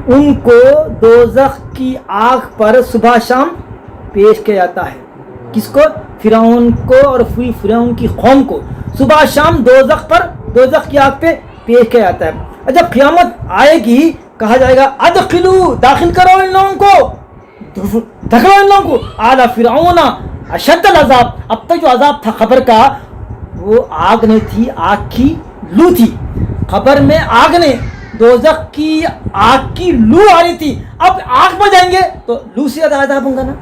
ان کو دوزخ کی آگ پر صبح شام پیش کیا جاتا ہے۔ کس کو؟ فرعون کو اور فرعون کی قوم کو صبح شام دوزخ پر، دوزخ کی آگ پہ پیش کیا جاتا ہے۔ جب قیامت آئے گی کہا جائے گا ادخلوا، داخل کرو ان لوگوں کو، دکھلو ان لوگوں کو، آل فرعون اشد العذاب، اب تک جو عذاب تھا خبر کا وہ آگ نہیں تھی، آگ کی لو تھی۔ خبر میں آگ نے، دوزخ کی آگ کی لو آ رہی تھی، اب آگ میں جائیں گے تو لو سے زیادہ عذاب ہوگا نا۔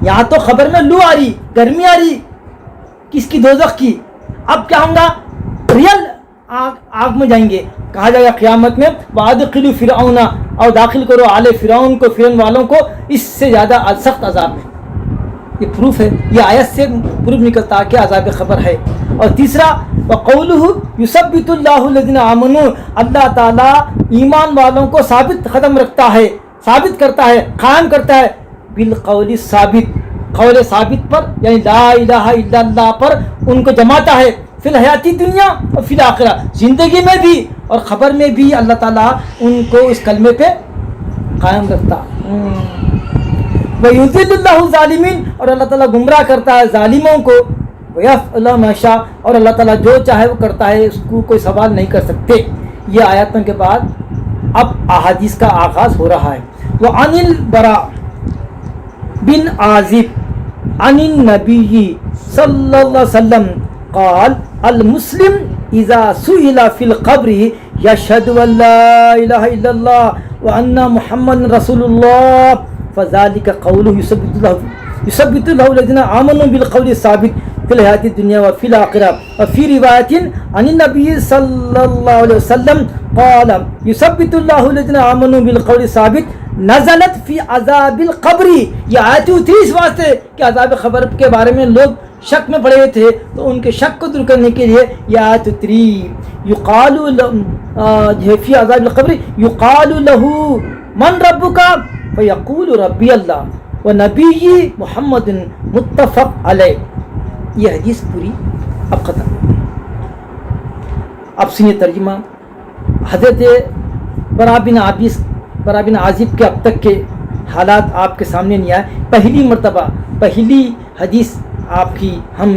یہاں تو خبر میں لو آ رہی، گرمی آ رہی، کس کی؟ دوزخ کی۔ اب کیا ہوگا؟ ریل آگ میں جائیں گے، کہا جائے گا قیامت میں وادخلوا فرعون، اور داخل کرو آل فرعون کو، فرعون والوں کو اس سے زیادہ سخت عذاب میں۔ یہ پروف ہے، یہ آیت سے پروف نکلتا کہ عذاب خبر ہے۔ اور تیسرا وقولہ یثبت اللہ الذین آمنوا، اللہ تعالیٰ ایمان والوں کو ثابت قدم رکھتا ہے، ثابت کرتا ہے، قائم کرتا ہے، بالقول ثابت، قول ثابت پر، یعنی لا الہ الا اللہ پر ان کو جماتا ہے، فی الحیاتی دنیا اور فی الآخرہ، زندگی میں بھی اور خبر میں بھی اللہ تعالیٰ ان کو اس کلمے پہ قائم رکھتا۔ وَيُذِلُّ اللَّهُ الظَّالِمِينَ، اور اللہ تعالیٰ گمراہ کرتا ہے ظالموں کو، وَيَفْعَلُ مَا يَشَاءُ، اور اللہ تعالیٰ جو چاہے وہ کرتا ہے، اس کو کوئی سوال نہیں کر سکتے۔ یہ آیاتوں کے بعد اب احادیث کا آغاز ہو رہا ہے۔ وَعَنِ الْبَرَاءِ بن عازب عن النبی صلی اللہ علیہ وسلم قال المسلم اذا سئل فی القبر یشہد ان لا الہ الا اللہ وان محمد رسول اللہ فذلك قوله يثبت الله الذين آمنوا بالقول الثابت في الحياة الدنيا وفي الآخرة۔ وفي رواية عن النبي صلى الله عليه وسلم قال يثبت الله الذين آمنوا بالقول الثابت نزلت فی عذاب القبر۔ یہ آیت اتری اس واسطے کہ عذاب قبر کے بارے میں لوگ شک میں پڑے تھے، تو ان کے شک کو دور کرنے کے لیے یہ آیت اتری۔ یقال فی عذاب القبر یقال له من ربک فیقول ربی اللہ ونبی محمد متفق علیہ۔ یہ حدیث پوری اب ختم۔ اب سنیے ترجمہ۔ حضرت برا بن عازب کے اب تک کے حالات آپ کے سامنے نہیں آئے۔ پہلی مرتبہ پہلی حدیث آپ کی ہم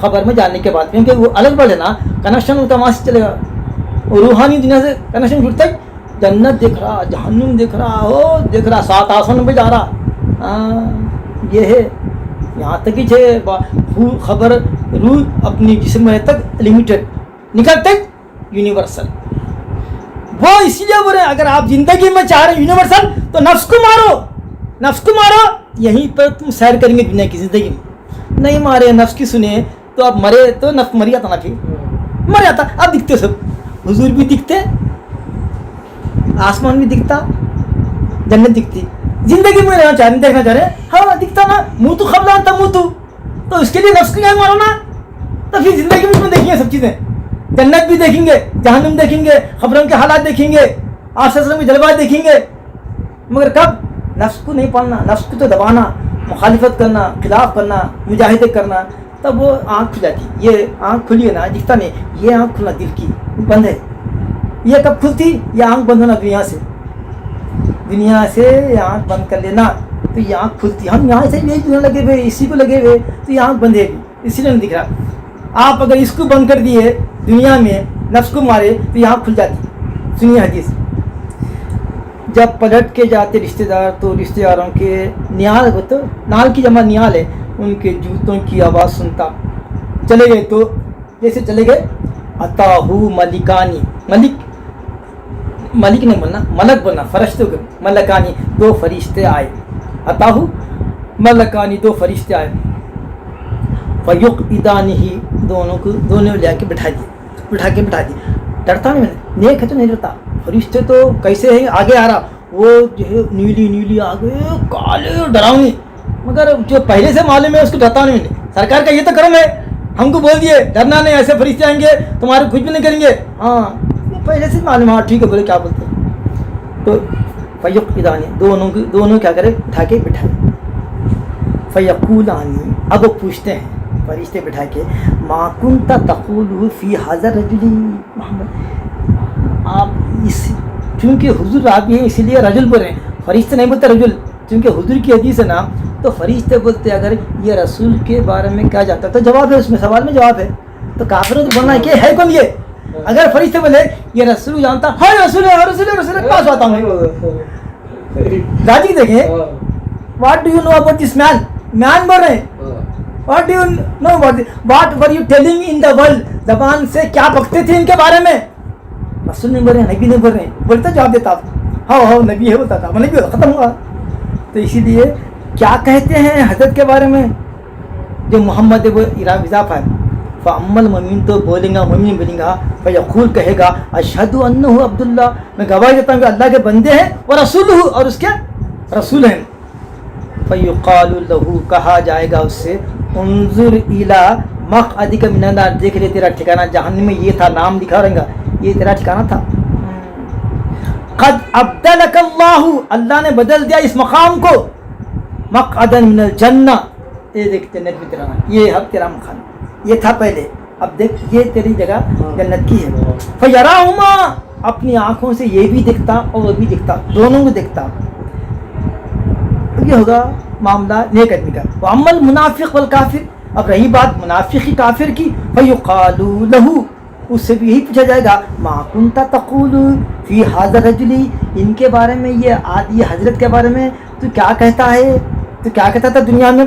خبر میں جاننے کے بعد، کیونکہ وہ الگ بڑھ ہے نا، کنیکشن ہوتا وہاں سے چلے گا، اور روحانی دنیا سے کنیکشن جڑتا ہے، جنت دیکھ رہا، جہنم دیکھ رہا ہو، دیکھ رہا 7 آسمان پہ جا رہا، یہ ہے یہاں تک ہی خبر روح اپنی جسم میں تک لمیٹڈ، نکل تک یونیورسل. وہ اسی لیے بولے اگر آپ زندگی میں چاہ رہے ہیں یونیورسل تو نفس کو مارو، نفس کو مارو، یہیں پر تم سیر کریں گے دنیا کی زندگی میں. نہیں مارے، نفس کی سنے تو اب مرے تو نفس مر جاتا نا، پھر مر جاتا. اب دکھتے سب، حضور بھی دکھتے، آسمان بھی دکھتا، جنت دکھتی. زندگی میں رہنا چاہ رہے، دیکھنا چاہ رہے، ہاں دکھتا نا، منہ تو قبل آتا منہ تو اس کے لیے نفس کو کیا مارو نا. تو پھر زندگی میں دیکھیں گے سب چیزیں، جنت بھی دیکھیں گے، جہنم دیکھیں گے، خبروں کے حالات دیکھیں گے، آسمان کے جلوات دیکھیں گے. مگر کب؟ نفس کو نہیں پالنا، نفس کو تو دبانا، مخالفت کرنا، خلاف کرنا، مجاہدے کرنا، تب وہ آنکھ کھل جاتی. یہ آنکھ کھلی ہے نا، دکھتا نہیں، یہ آنکھ کھلنا دل کی بند ہے. یہ کب کھلتی؟ یہ آنکھ بند ہونا دنیا سے یہ آنکھ بند کر لینا تو یہ آنکھ کھلتی. ہم یہاں سے یہی دنیا لگے ہوئے، اسی کو لگے ہوئے، تو یہ آنکھ بند ہے بھی، اسی لیے نہیں دکھ رہا. آپ اگر اس کو بند کر دیے دنیا میں، نفس کو مارے تو یہ آنکھ کھل جاتی. سنیے حدیث، جب پلٹ کے جاتے رشتہ دار تو رشتہ داروں کے نیال کو، تو نال کی جمع نیال ہے، ان کے جوتوں کی آواز سنتا. چلے گئے تو جیسے چلے گئے، اتاہو ملکانی، ملک نہیں بننا، ملک بننا، فرشتوں کے ملکانی، 2 فرشتے آئے. اتاہو ملکانی، 2 فرشتے آئے. فیقعدانہ، دونوں لے کے بٹھا دی. ڈرتا نہیں، میں نیک ہے تو نہیں ڈرتا. فرشتے تو کیسے ہیں، آگے آ رہا، وہ جو ہے نیلی آگے کالے ڈراؤنی، مگر جو پہلے سے معلوم ہے اس کو ڈرتا نہیں. سرکار کا یہ تو کرم ہے، ہم کو بول دیے ڈرنا نہیں، ایسے فرشتے آئیں گے تمہارے کچھ بھی نہیں کریں گے. ہاں پہلے سے معلوم، ہاں ٹھیک ہے، بولے کیا بولتے ہیں. تو فیقعدانی، دونوں کیا کرے، اٹھا کے بٹھائے. فیقولانی، اب وہ پوچھتے ہیں فرشتے بٹھا کے، ما کنت تقول فی ھذا الرجل محمد. آپ اس، چونکہ حضور راوی ہیں اسی لیے رجل بول رہے ہیں، فرشتے نہیں بولتے رجل، چونکہ حضور کی حدیث ہے نا، تو فرشتے بولتے اگر یہ رسول کے بارے میں کیا جاتا تو جواب ہے، اس میں سوال میں جواب ہے. تو کافروں کو بولنا ہے کہ ہے کون یہ. اگر فرشتے بولے یہ رسول جانتا، ہاں رسول ہے، رسول کے پاس آتا ہوں. راجی دیکھیں، what do you know about this man, مین بول رہے ہیں. What do you know about it? What were you telling in the world? زبان سے کیا بکتے تھے ان کے بارے میں. رسول نہیں بول رہے ہیں، نبی نہیں بول رہے ہیں، بولتا جواب دیتا آپ، ہاں نبی ہے بولتا تھا، نبی ختم ہوا. تو اسی لیے کیا کہتے ہیں حضرت کے بارے میں، جو محمد وہ اضافہ ہے. فَأَمَّا الْمُؤْمِنُ، تو بولیں گا مومن بولیں گا، فَيَقُولُ کہے گا أَشْهَدُ أَنَّهُ عَبْدُ اللَّهِ، میں گواہی دیتا ہوں کہ اللہ کے بندے ہیں، وَرَسُولُهُ، اور اس کے رسول ہیں. فَيُقَالُ لَهُ، کہا جائے گا اس سے، انظر الى مقعدک من النار، دیکھ لے تیرا ٹھکانہ جہنم میں یہ تھا، نام دکھا رہے گا، یہ تیرا ٹھکانہ تھا. قد ابدلک اللہ نے بدل دیا اس مقام کو، مقعدا من الجنہ، یہ دیکھ جنت میں تیرا نام، یہ اب تیرا مقام، یہ تھا پہلے، اب دیکھ یہ تیری جگہ جنت کی ہے. فیراہما، اپنی آنکھوں سے یہ بھی دکھتا اور وہ بھی دکھتا، دونوں کو دکھتا. یہ ہوگا معاملہ نیک آدمی کا. وَأَمَّا الْمُنَافِقُ وَالْكَافِرُ، اب رہی بات منافقی کافر کی، فَيُقَالُ لَهُ، اس سے بھی یہی پوچھا جائے گا، مَا كُنْتَ تَقُولُ فِي هَذَا الرَّجُلِ، ان کے بارے میں، یہ حضرت کے بارے میں تو کیا کہتا ہے، تو کیا کہتا تھا دنیا میں.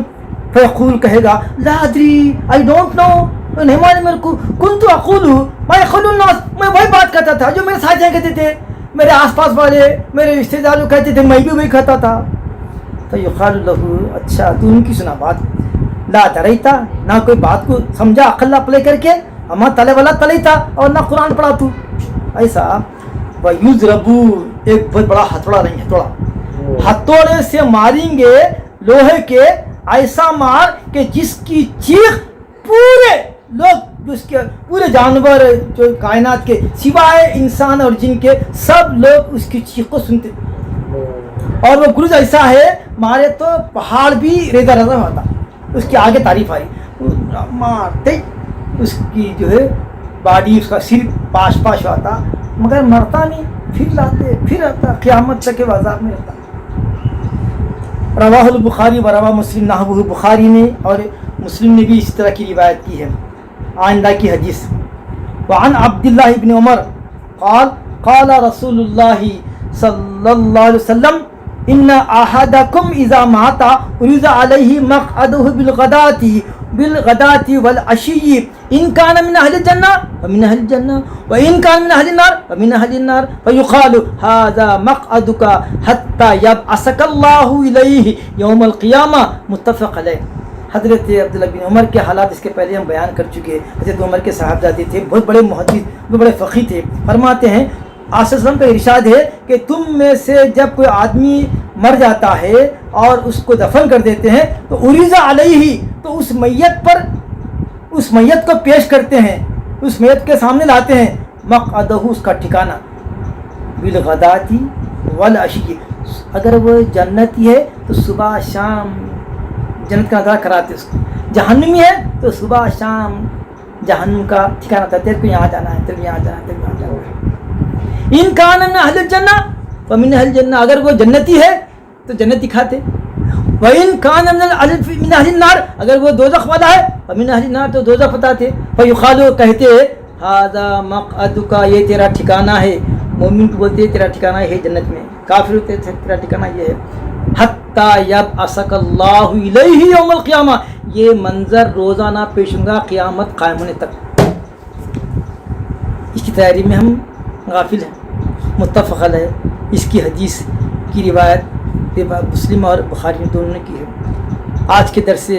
فیقول کہے گا، لا ادری، آئی ڈونٹ نو، نہیں معلوم میرے کو، كنت اقول ما يقول الناس، میں وہی بات کرتا تھا جو میرے ساتھ کہتے تھے، میرے آس پاس والے، میرے رشتے دار کہتے تھے، میں بھی وہی کہتا تھا. فیقال له، اچھا تو ان کی سنا بات، لا دریتا، نہ کوئی بات کو سمجھا عقل اپلے کر کے، اما تلے والا تلے تھا، اور نہ قرآن پڑھا تو ایسا. وَيُضْرَبُ، ایک بہت بڑا ہتھوڑا نہیں، ہتھوڑے سے ماریں گے لوہے کے، ایسا مار کہ جس کی چیخ پورے لوگ، جو اس کے پورے جانور جو کائنات کے سوائے انسان اور جن کے سب لوگ اس کی چیخ کو سنتے. اور وہ گروز ایسا ہے، مارے تو پہاڑ بھی ریزہ ریزہ ہوتا. اس کی آگے تعریف آئی، مارتے اس کی جو ہے باڈی، اس کا سر پاش ہوتا، مگر مرتا نہیں، پھر لاتے، پھر آتا، قیامت تک کے عذاب میں رہتا. رواہ البخاری و رواہ مسلم، نحوہ بخاری نے اور مسلم نے بھی اس طرح کی روایت کی ہے. آئندہ کی حدیث. وعن عبداللہ ابن عمر قال قال رسول اللہ صلی اللہ علیہ وسلم ان احدکم اذا مات عرض علیہ مقعدہ بالغداة والعشی ان کان من اہل الجنہ فمن اہل الجنہ وان کان من اہل النار فمن اہل النار فیقال ھذا مقعدک حتی یبعثک اللہ الیہ یوم القیامہ. متفق علیہ. حضرت عبداللہ بن عمر کے حالات اس کے پہلے ہم بیان کر چکے. حضرت عمر کے صاحبزادے تھے, بہت بڑے محدث, بہت بڑے فقیہ تھے. فرماتے ہیں آپ صلی اللہ علیہ وسلم کا ارشاد ہے کہ تم میں سے جب کوئی آدمی مر جاتا ہے اور اس کو دفن کر دیتے ہیں تو عریض علیہ, تو اس میت پر, اس میت کو پیش کرتے ہیں, اس میت کے سامنے لاتے ہیں مقعدہ, اس کا ٹھکانہ, بالغداۃ والعشی, اگر وہ جنتی ہے تو صبح شام جنت کا نظارہ کراتے اس کو, جہنمی ہے تو صبح شام جہنم کا ٹھکانہ ہوتا ہے, تیرے کو یہاں جانا ہے, تیرے کو یہاں جانا ہے, تیرے کو یہاں جانا ہے. ان کان من اہل الجنہ فمن اہل الجنہ, اگر وہ جنتی ہے تو جنت دکھاتے. وَإِن كَانَ مِنَ أَهْلِ النَّارِ, اگر وہ دوزخ والا ہے فَمِنْ أَهْلِ النَّارِ, تو دوزخ بتاتے. فَيُقَالُ, کہتے هَذَا مَقْعَدُكَ, یہ تیرا ٹھکانہ ہے. مومن کو بولتے تیرا ٹھکانہ ہے جنت میں, کافر ہوتے تیرا ٹھکانہ یہ ہے. حَتَّى يَبْعَثَكَ اللَّهُ إِلَيْهِ يَوْمَ الْقِيَامَةِ, یہ منظر روزانہ پیش ہوگا قیامت قائم ہونے تک. اس کی تیاری میں ہم غافل ہیں. متفق علیہ. اس کی حدیث کی روایت مسلم اور بخاری میں دونوں نے کی ہے. آج کے درس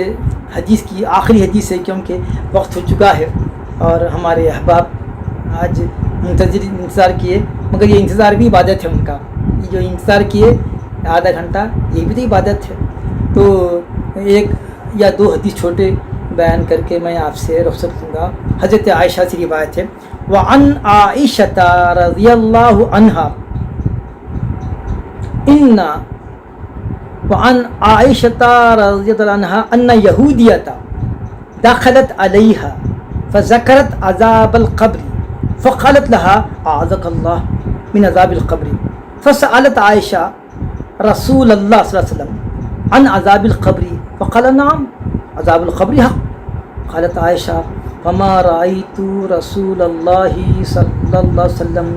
حدیث کی آخری حدیث ہے کیونکہ وقت ہو چکا ہے اور ہمارے احباب آج انتظار کیے, مگر یہ انتظار بھی عبادت ہے ان کا. یہ جو انتظار کیے آدھا گھنٹہ, یہ بھی تو عبادت ہے. تو ایک یا دو حدیث چھوٹے بیان کر کے میں آپ سے رخصت لوں گا. حضرت عائشہ سے روایت ہے. وعن عائشہ رضی اللہ عنہا وعن عائشة رضي الله عنها أن يهودية دخلت عليها فذكرت عذاب القبر فقالت لها أعاذك الله من عذاب القبر فسألت عائشة رسول الله صلى الله عليه وسلم عن عذاب القبر فقال نعم عذاب القبر حق. قالت عائشة فما رأيت رسول الله صلى الله عليه وسلم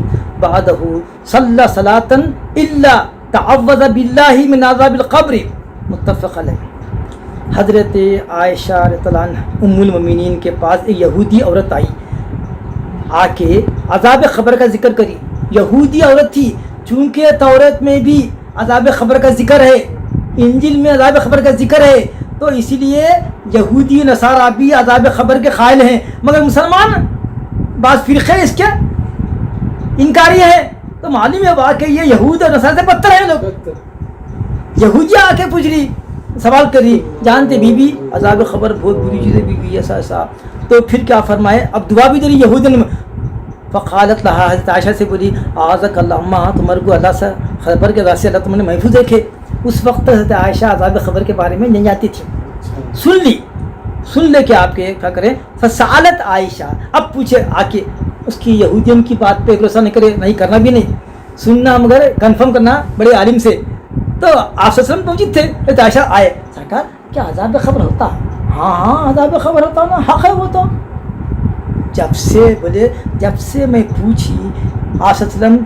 بعده صلى صلاة إلا تعوذ باللہ من عذاب القبر. متفق علیہ. حضرت عائشہ رضی اللہ عنہ ام المؤمنین کے پاس ایک یہودی عورت آئی, آ کے عذاب قبر کا ذکر کری. یہودی عورت تھی, چونکہ تورات میں بھی عذاب قبر کا ذکر ہے, انجیل میں عذاب قبر کا ذکر ہے, تو اسی لیے یہودی نصارہ بھی عذاب قبر کے قائل ہیں. مگر مسلمان بعض فرقے اس کے انکاری ہیں. تو معلوم ہے واقعی یہ یہود اور نصارہ سے بدتر ہیں لوگ. یہودیاں آ کے پوچھ رہی, سوال کر رہی, جانتے بی بی عذاب خبر بہت بری چیزیں بی بی ایسا ایسا. تو پھر کیا فرمائے, اب دعا بھی دے رہی یہودن. فقالت لہا, حضرت عائشہ سے بولی اعاذک اللہ, اماں تمہارے کو اللہ سے خبر کے راستے اللہ تمہیں محفوظ رکھے. اس وقت حضرت عائشہ عذاب خبر کے بارے میں نہیں جانتی تھی. سن لے کہ آپ کے کیا کریں. فسالت عائشہ, اب پوچھے آ کے, اس کی یہودین کی بات پہ بھروسہ نہیں کرنا بھی نہیں, سننا مگر کنفرم کرنا بڑے عالم سے. تو آپ سے پہنچی تھے, حضرت عائشہ آئے, سرکار کیا عذاب خبر ہوتا؟ ہاں عذاب خبر ہوتا نا, حق ہے وہ تو. جب سے میں پوچھی, آپ صلی اللہ علیہ وسلم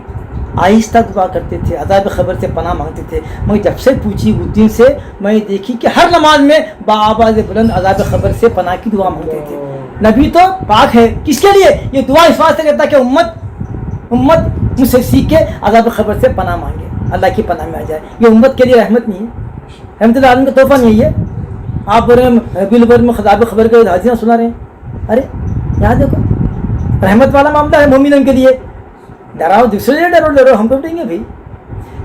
آہستہ دعا کرتے تھے, عذاب خبر سے پناہ مانگتے تھے. مگر جب سے پوچھی اس دن سے میں دیکھی کہ ہر نماز میں بآواز بلند عذاب خبر سے پناہ کی دعا مانگتے تھے. نبی تو پاک ہے, کس کے لیے یہ دعا اس واسطے کرتا کہ امت مجھ سے سیکھ کے عذاب خبر سے پناہ مانگے, اللہ کی پناہ میں آ جائے. یہ امت کے لیے رحمت نہیں ہے, رحمت اللہ عالم کا تحفہ نہیں ہے. آپ بول رہے ہیں بالبر میں عذاب خبر کے حادثہ سنا رہے ہیں. ارے یہاں دیکھو, رحمت والا معاملہ ہے مومنین کے لیے. ڈراؤ دوسرے لیے, ڈرو ہم کو ڈریں گے بھائی.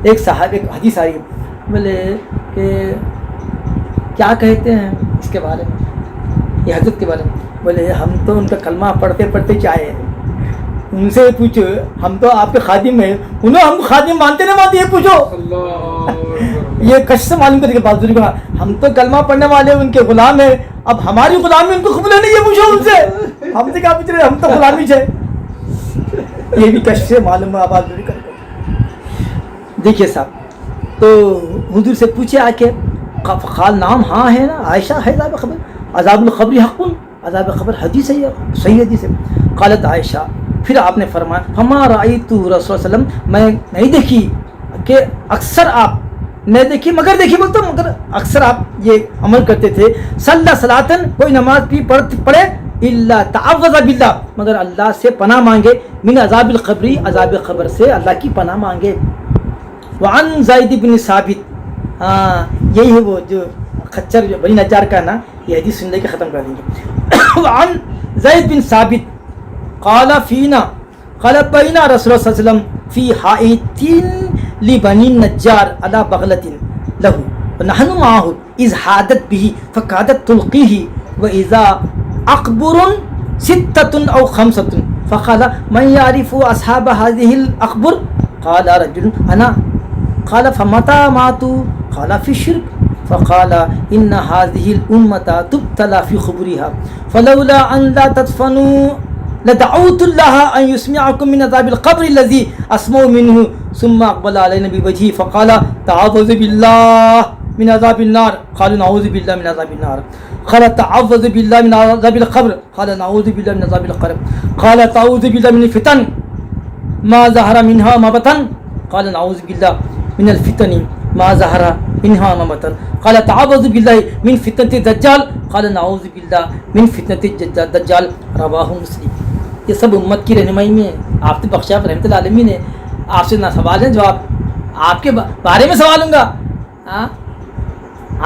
ایک صاحب ایک حدیث آئی, بولے کہ کیا کہتے ہیں اس کے بارے میں, یہ حضرت کے بارے میں. بولے ہم تو ان کا کلمہ پڑھتے پڑھتے چاہے, ان سے پوچھو, ہم تو آپ کے خادم ہیں, انہوں ہم خادم مانتے نہ مانتے, یہ پوچھو. یہ کش سے معلوم کرے کہ بازو کا, ہم تو کلمہ پڑھنے والے ان کے غلام ہیں, اب ہماری غلامی ان کو قبول نہیں, یہ پوچھو ان سے. ہم سے کیا پوچھ رہے, ہم تو غلامی ہے. یہ بھی کش سے معلوم ہے, آواز کر. دیکھیے صاحب, تو حضور سے پوچھے آ کے, خال نام ہاں ہے نا, عائشہ ہے صاحب خبر. عذاب القبر حق، عذاب قبر حدیث ہے، صحیح حدیث ہے۔ قالت عائشہ، پھر آپ نے فرمایا فما رأیت رسول صلی اللہ علیہ وسلم، میں نہیں دیکھی کہ اکثر آپ نہیں دیکھی مگر دیکھی بولتا ہوں، مگر اکثر آپ یہ عمل کرتے تھے، صلی صلاۃً کوئی نماز بھی پڑھے الا تعوذ باللہ مگر اللہ سے پناہ مانگے، من عذاب القبر عذاب قبر سے اللہ کی پناہ مانگے۔ وعن زید بن ثابت، یہی ہے وہ جو خچر جو بنی نجار کا نا، یہ حدیث سن لے کے ختم کر دیں گے۔ وعن زید بن ثابت قال فینا قال بینا رسول اللہ صلی اللہ علیہ وسلم فی حائط لبنی النجار على بغلة له ونحن معه اذ حادت به فكادت تلقيه واذا اقبر ستة او خمسة فقال من يعرف اصحاب هذه الاقبر؟ قال رجل انا، قال فمتى ماتوا؟ قال في الشرك، فقال ان هذه الامه تبتلى في قبورها فلولا ان لا تدفنوا لدعوت الله ان يسمعكم من عذاب القبر الذي اسمع منه ثم اقبل علينا بوجهه فقال تعوذ بالله من عذاب النار، قالوا نعوذ بالله من عذاب النار، قال تعوذ بالله من عذاب القبر، قال نعوذ بالله من عذاب القبر، قال تعوذ بالله من الفتن ما ظهر منها ما بطن، قال نعوذ بالله من الفتن ما ظهر منها ما بطن، قال تعوذ بالله من فتنة الدجال، قال نعوذ بالله من فتنة الدجال، رواه مسلم۔ یہ سب امت کی رہنمائی میں آپ نے بخشا رحمۃ اللہ عالمین ہے۔ آپ سے نہ سوال ہے جواب، آپ کے بارے میں سوال ہوں گا۔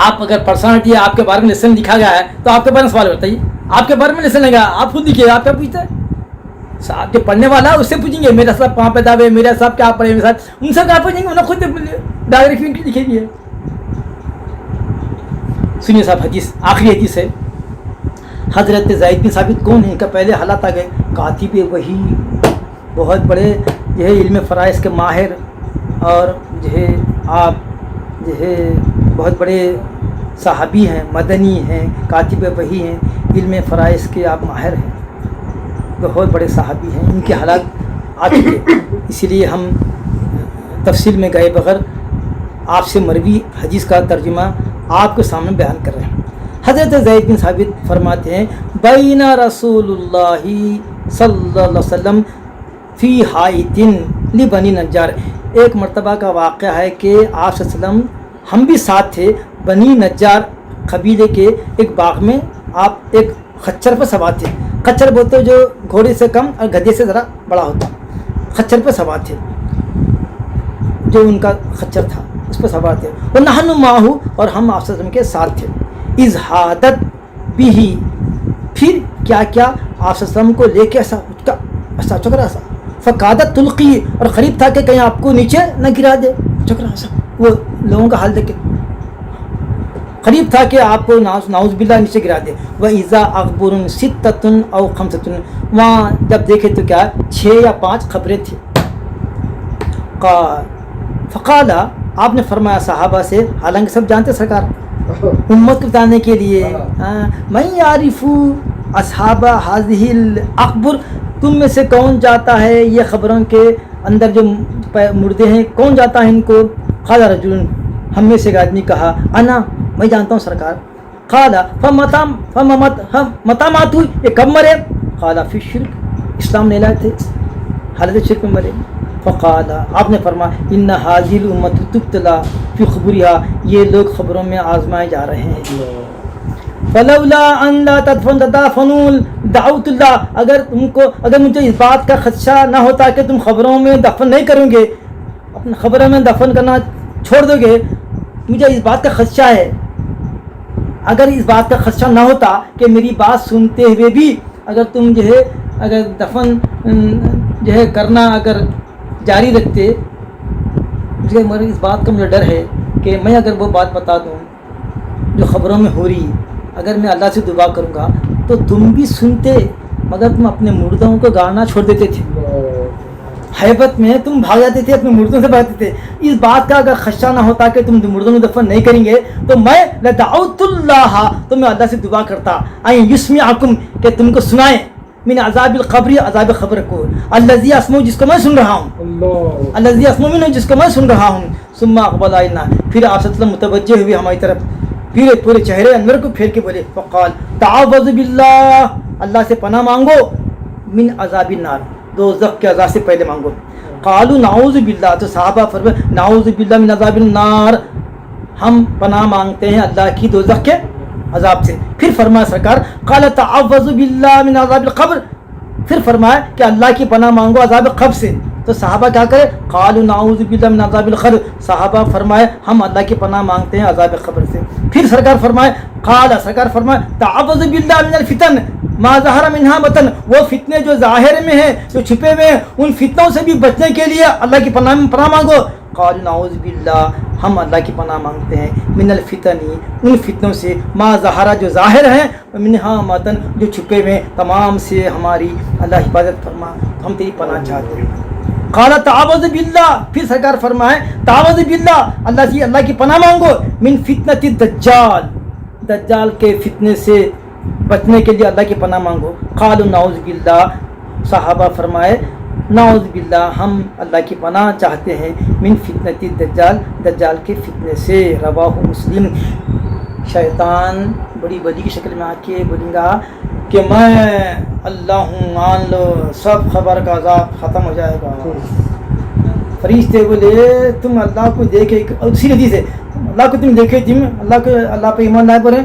آپ اگر پرسنالٹی ہے، آپ کے بارے میں لیسن لکھا گیا ہے تو آپ کے بارے میں سوال بتائیے، آپ کے بارے میں لیسن لگا آپ خود لکھیے، آپ کیا پوچھتے ہیں؟ آپ جو پڑھنے والا ہے اس سے پوچھیں گے میرا صاحب کہاں پیدا ہوئے، میرا صاحب کیا پڑھے، میرے ساتھ ان سے کیا پوچھیں گے، انہوں خود بایوگرافی لکھے گی ہے۔ سنیے صاحب حدیث، آخری حدیث ہے۔ حضرت زید بن ثابت کون ہیں؟ ان کا پہلے حالات آ گئے، کاتب وحی، بہت بڑے جو ہے علم فرائض کے ماہر، اور جو ہے آپ جو ہے بہت بڑے صحابی ہیں، مدنی ہیں، کاتب وحی ہیں، علم فرائض کے آپ ماہر ہیں، بہت بڑے صحابی ہیں۔ ان کے حالات آ چکے، اسی لیے ہم تفصیل میں گئے بغیر آپ سے مروی حدیث کا ترجمہ آپ کے سامنے بیان کر رہے ہیں۔ حضرت زید بن ثابت فرماتے ہیں بین رسول اللہ صلی اللہ علیہ وسلم فی حائط لبنی نجار، ایک مرتبہ کا واقعہ ہے کہ آپ صلی اللہ علیہ وسلم ہم بھی ساتھ تھے، بنی نجار قبیلے کے ایک باغ میں، آپ ایک خچر پر سوار تھے۔ خچر بولتے جو گھوڑے سے کم اور گدھے سے ذرا بڑا ہوتا، خچر پر سوار تھے، جو ان کا خچر تھا اس پر سوار تھے۔ وَنَحْنُ مَعَهُ، اور ہم آپ صلی اللہ علیہ وسلم کے ساتھ تھے۔ اِذْ حَادَتْ بِهِ، پھر کیا کیا آپ صلی اللہ علیہ وسلم کو لے کے ایسا اٹھتا، ایسا چکرا ایسا، فَقَادَتْ تُلْقِي، اور قریب تھا کہ کہیں آپ کو نیچے نہ گرا دے، چکرا ایسا، وہ لوگوں کا حال دیکھ کے قریب تھا کہ آپ کو نعوذ باللہ نیچے گرا دے۔ وَإِذَا أَقْبُرٌ سِتَّةٌ أَوْ خَمْسَةٌ، وہاں جب دیکھے تو کیا 6 یا 5 قبریں تھیں۔ فقال، آپ نے فرمایا صحابہ سے، حالانکہ سب جانتے سرکار امت کو بتانے کے لیے، من یعرف اصحاب هذه الاقبر، تم میں سے کون جاتا ہے یہ قبروں کے اندر جو مردے ہیں، کون جاتا ہے ان کو؟ قال رجل، ہم میں سے ایک آدمی کہا، انا، میں جانتا ہوں سرکار۔ قال فمتى ماتوا، یہ کب مرے؟ قال فی الشرک، اسلام نہیں لائے تھے، حالت شرک میں مرے۔ فقال، آپ نے فرمایا ان هذه الامه تبتلى فی قبورها، یہ لوگ خبروں میں آزمائے جا رہے ہیں۔ فلولا ان لا تدفنوا دعوت اللہ، اگر مجھے اس بات کا خدشہ نہ ہوتا کہ تم خبروں میں دفن نہیں کرو گے، اپنے خبروں میں دفن کرنا چھوڑ دو گے، مجھے اس بات کا خدشہ ہے، اگر اس بات کا خدشہ نہ ہوتا کہ میری بات سنتے ہوئے بھی اگر تم جو ہے اگر دفن جو ہے کرنا اگر جاری رکھتے، مجھے اس بات کا مجھے ڈر ہے کہ میں اگر وہ بات بتا دوں جو خبروں میں ہو رہی، اگر میں اللہ سے دعا کروں گا تو تم بھی سنتے، مگر تم اپنے مردوں کو گاڑنا چھوڑ دیتے تھے، حیبت میں تم بھاگ جاتے تھے، اپنے مردوں سے بھاگتے تھے۔ اس بات کا اگر خدشہ نہ ہوتا کہ تم مردوں کو دفن نہیں کریں گے تو میں لدعوت اللہ، تو میں اللہ سے دعا کرتا ان یسمعکم، کہ تم کو سنائے، من عذاب القبر، عذاب قبر کو، الذی اسمع، جس کو میں سن رہا ہوں، الذی اسمع منہ، جس کو میں سن رہا ہوں۔ ثم اقبل علینا، پھر آپ صلی اللہ علیہ وسلم متوجہ ہوئے ہماری طرف، پورے چہرے انور کو پھیر کے بولے فقال تعوذ باللہ، اللہ سے پناہ مانگو، من عذاب النار، دوزخ کے عذاب سے پہلے مانگو. قالوا نعوذ باللہ، تو صحابہ فرمائے نعوذ باللہ من عذاب النار، ہم پناہ مانگتے ہیں اللہ کی دوزخ کے عذاب سے. پھر فرمایا سرکار قال تعوذ باللہ من عذاب القبر، پھر فرمایا کہ اللہ کی پناہ مانگو عذاب قبر سے. تو صحابہ کیا کرے؟ قالوا نعوذ باللہ من عذاب القبر، صحابہ فرمائے ہم اللہ کی پناہ مانگتے ہیں عذاب قبر سے. پھر سرکار فرمائے تعوذ باللہ من الفتن ما ظہر منہا بطن، وہ فتنے جو ظاہر میں ہیں جو چھپے ہوئے ہیں ان فتنوں سے بھی بچنے کے لیے اللہ کی پناہ مانگو. قالوا نعوذ باللہ، ہم اللہ کی پناہ مانگتے ہیں من الفتن، ان فتنوں سے ما ظہر جو ظاہر ہیں، منہا بطن جو چھپے ہوئے تمام سے ہماری اللہ حفاظت فرما، ہم تیری پناہ چاہتے ہیں. قال تعوذ باللہ، پھر سرکار فرمائے تعوذ باللہ، اللہ کی پناہ مانگو، من فتنۃ الدجال، دجال کے فتنے سے بچنے کے لیے اللہ کی پناہ مانگو. قالوا نعوذ باللہ، صحابہ فرمائے نعوذ باللہ، ہم اللہ کی پناہ چاہتے ہیں من فتنۃ الدجال، دجال کے فتنے سے. رواہ مسلم. شیطان بڑی بدی کی شکل میں آ کے بولیں گا کہ میں اللہ ہوں، مان لو، سب خبر کا عذاب ختم ہو جائے گا. فرشتے بولے تم اللہ کو دیکھے، اسی حدیث ہے اللہ کو تم دیکھے، تم اللہ پہ ایمان لائے پڑے.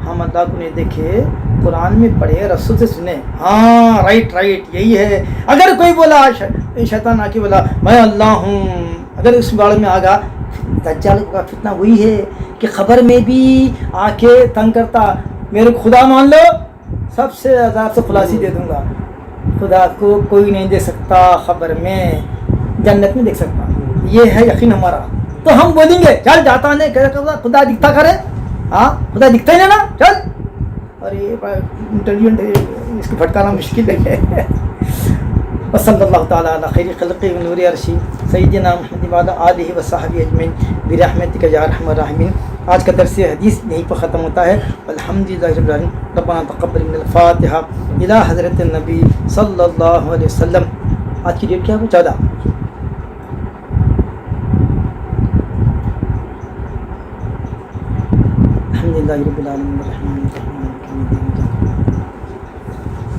ہم اللہ کو نہیں دیکھے، قرآن میں پڑھے، رسول سے سنے. ہاں رائٹ یہی ہے. اگر کوئی بولا شیطان آ کے بولا میں اللہ ہوں، اگر اس بارے میں آگا، دجال کا فتنہ وہی ہے کہ خبر میں بھی آ کے تنگ کرتا، میرے خدا مان لو، سب سے عذاب سے خلاصی دے دوں گا. خدا کو کوئی نہیں دیکھ سکتا، خبر میں جنت میں دیکھ سکتا. یہ ہے یقین ہمارا. تو ہم بولیں گے چل جاتا نہیں، خدا دکھتا کرے. ہاں خدا دکھتا ہی نہیں نا، چل. اور یہ انٹرویو اس کو پھٹکانا مشکل ہے. وصلی اللہ تعالیٰ علی خیر خلق نور عرشی سیدنا محمد وعلی آلہ وصحبہ اجمعین برحمتک یا ارحم الراحمین. آج کا درس حدیث یہیں پر ختم ہوتا ہے. الحمدللہ رب العالمین. ربنا تقبل من الفاتحہ الی حضرت النبی صلی اللہ علیہ وسلم. آج کی ڈیٹ کیا ہے؟ 14. الحمدللہ رب العالمین الرحمن الرحیم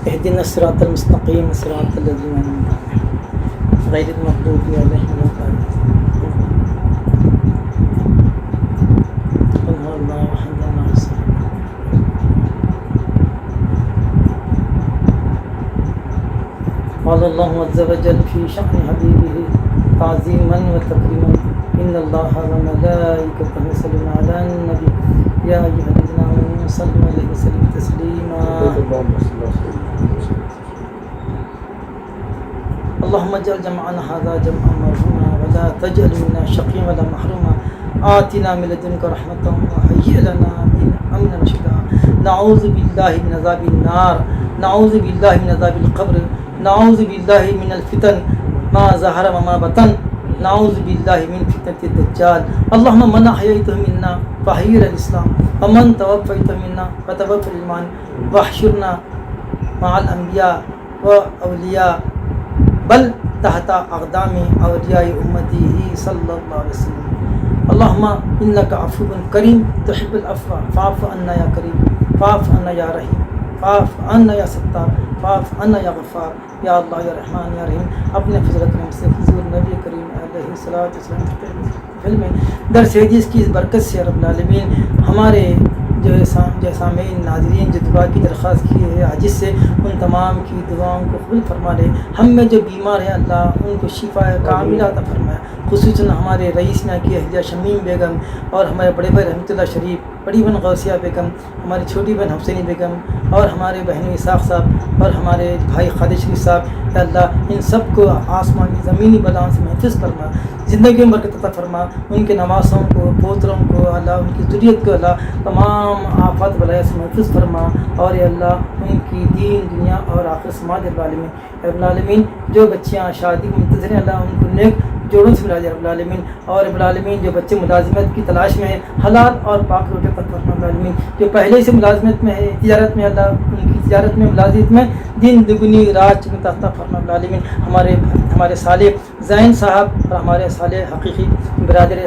اهدنا الصراط المستقیم صراط الذین انعمت علیہم غیر المغضوب علیہم ولا الضالین. قل هو الله احد الله الصمد. قال الله عز وجل في شأن حبيبه تعظيما وتكريما إن الله وملائكته يصلون على النبي يا أيها الذين آمنوا صلوا عليه وسلموا تسليما. اللهم اجعل جمعنا هذا جمعا مرحوما ولا تجعل منا شقيا ولا محروما. آتنا من لدنك رحمة وهيئ لنا من أمرنا رشدا. نعوذ بالله من عذاب النار، نعوذ بالله من عذاب القبر، نعوذ بالله من الفتن ما ظهر وما بطن، نعوذ بالله من فتنة الدجال. اللهم من أحييته منا فأحيي الإسلام ومن توفيته منا فتوفى الإيمان واحشرنا مع الأنبياء وأولياء بل تحت أقدام أولياء أمته صلى الله عليه وسلم. اللهم إنك عفو كريم تحب العفو فاعف عنا يا كريم، فاعف عنا يا رحيم، فاعف عنا یا ستار، فاعف عنا یا غفار، یا اللہ یا رحمان یا رحیم. اپنے فضلت میں سے حضور نبی کریم علیہ الصلوۃ والسلام فلم درس حدیث کی برکت سے رب العالمین ہمارے جو سامعین ناظرین جو دعا کی درخواست کی ہے حاجت سے ان تمام کی دعاؤں کو قبول فرما لے. ہم میں جو بیمار ہیں اللہ ان کو شفا کاملہ عطا فرمائے. خصوصاً ہمارے رئیس میں کی اہلیہ شمیم بیگم اور ہمارے بڑے بھائی رحمۃ اللہ شریف، بڑی بہن غوثیہ بیگم، ہماری چھوٹی بہن حسینی بیگم اور ہمارے بہن اسحاق صاحب اور ہمارے بھائی خالد شریف صاحب. یا اللہ ان سب کو آسمانی زمینی بلاؤں سے محفوظ فرما، زندگی میں برکت عطا فرما. ان کے نواسوں کو، پوتروں کو اللہ، ان کی ذریت کو اللہ تمام آفات بلائے سے محفوظ فرما. اور یا اللہ ان کی دین دنیا اور آخرت سماج رب العالمین. رب العالمین جو بچیاں شادی منتظر ہیں اللہ ان کو نیک جوڑوں سے ملا دے رب العالمین. اور رب العالمین جو بچے ملازمت کی تلاش میں ہیں حلال اور پاک روٹے پر فرما رب العالمین. جو پہلے سے ملازمت میں ہے، تجارت میں اللہ ان کی تجارت میں ملازمت میں دن دگنی رات چگنی عطا فرما رب العالمین. ہمارے صالح زین صاحب اور ہمارے صالح حقیقی برادر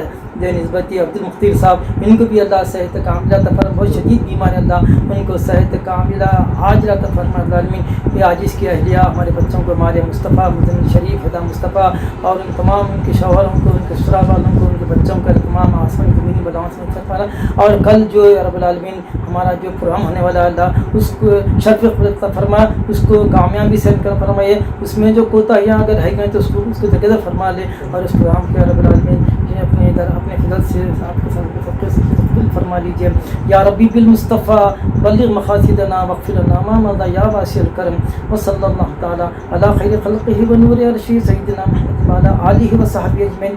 دے نسبتی عبد المختار صاحب، ان کو بھی اللہ صحت کاملہ عطا فرما، بہت شدید بیمار ہے اللہ ان کو صحت کاملہ عاجلہ عطا فرما العالمین۔ یہ عاجز کی اہلیہ ہمارے بچوں کو ہمارے مصطفیٰ مدنی شریف ہدا مصطفیٰ اور ان تمام ان کے شوہروں کو، ان کے سسرال والوں کو، ان کے بچوں کا تمام آسمان زمینی بلاؤں سے فرما، اور کل جو رب العالمین ہمارا جو پروگرام ہونے والا اللہ اس کو شرف عطا فرما، اس کو کامیابی سے کر فرمائے، اس میں جو کوتاہیاں اگر ہے گئیں تو اس کو درگزر فرما لے، اور اس پروگرام کے رب العالمین اپنے فضل سے آپ کے ساتھ قبول فرما لیجیے۔ یا ربی بالمصطفیٰ بلغ مقاصدنا واغفر لنا ما مضى یا واسع الکرم، وصلی اللہ تعالی علی خیر خلقہ ونور عرشہ سیدنا محمد وعلی آلہ وصحبہ اجمعین۔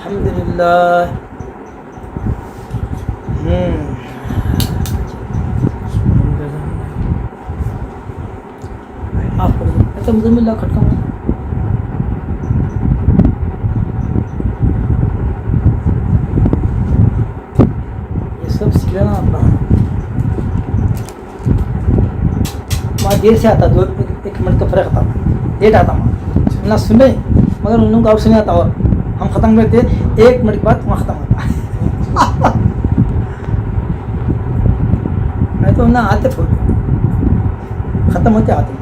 الحمدللہ۔ آپ کو اچھا مزم اللہ کھٹکا ہوں سب سیکھ لینا اپنا۔ وہاں دیر سے آتا، 1 منٹ کا فرق تھا، لیٹ آتا وہاں نہ سنے، مگر ان لوگوں کو آپشن آتا اور ہم ختم کرتے 1 منٹ کے بعد وہاں ختم ہوتا میں تو نہ آتے ختم ہوتے آتے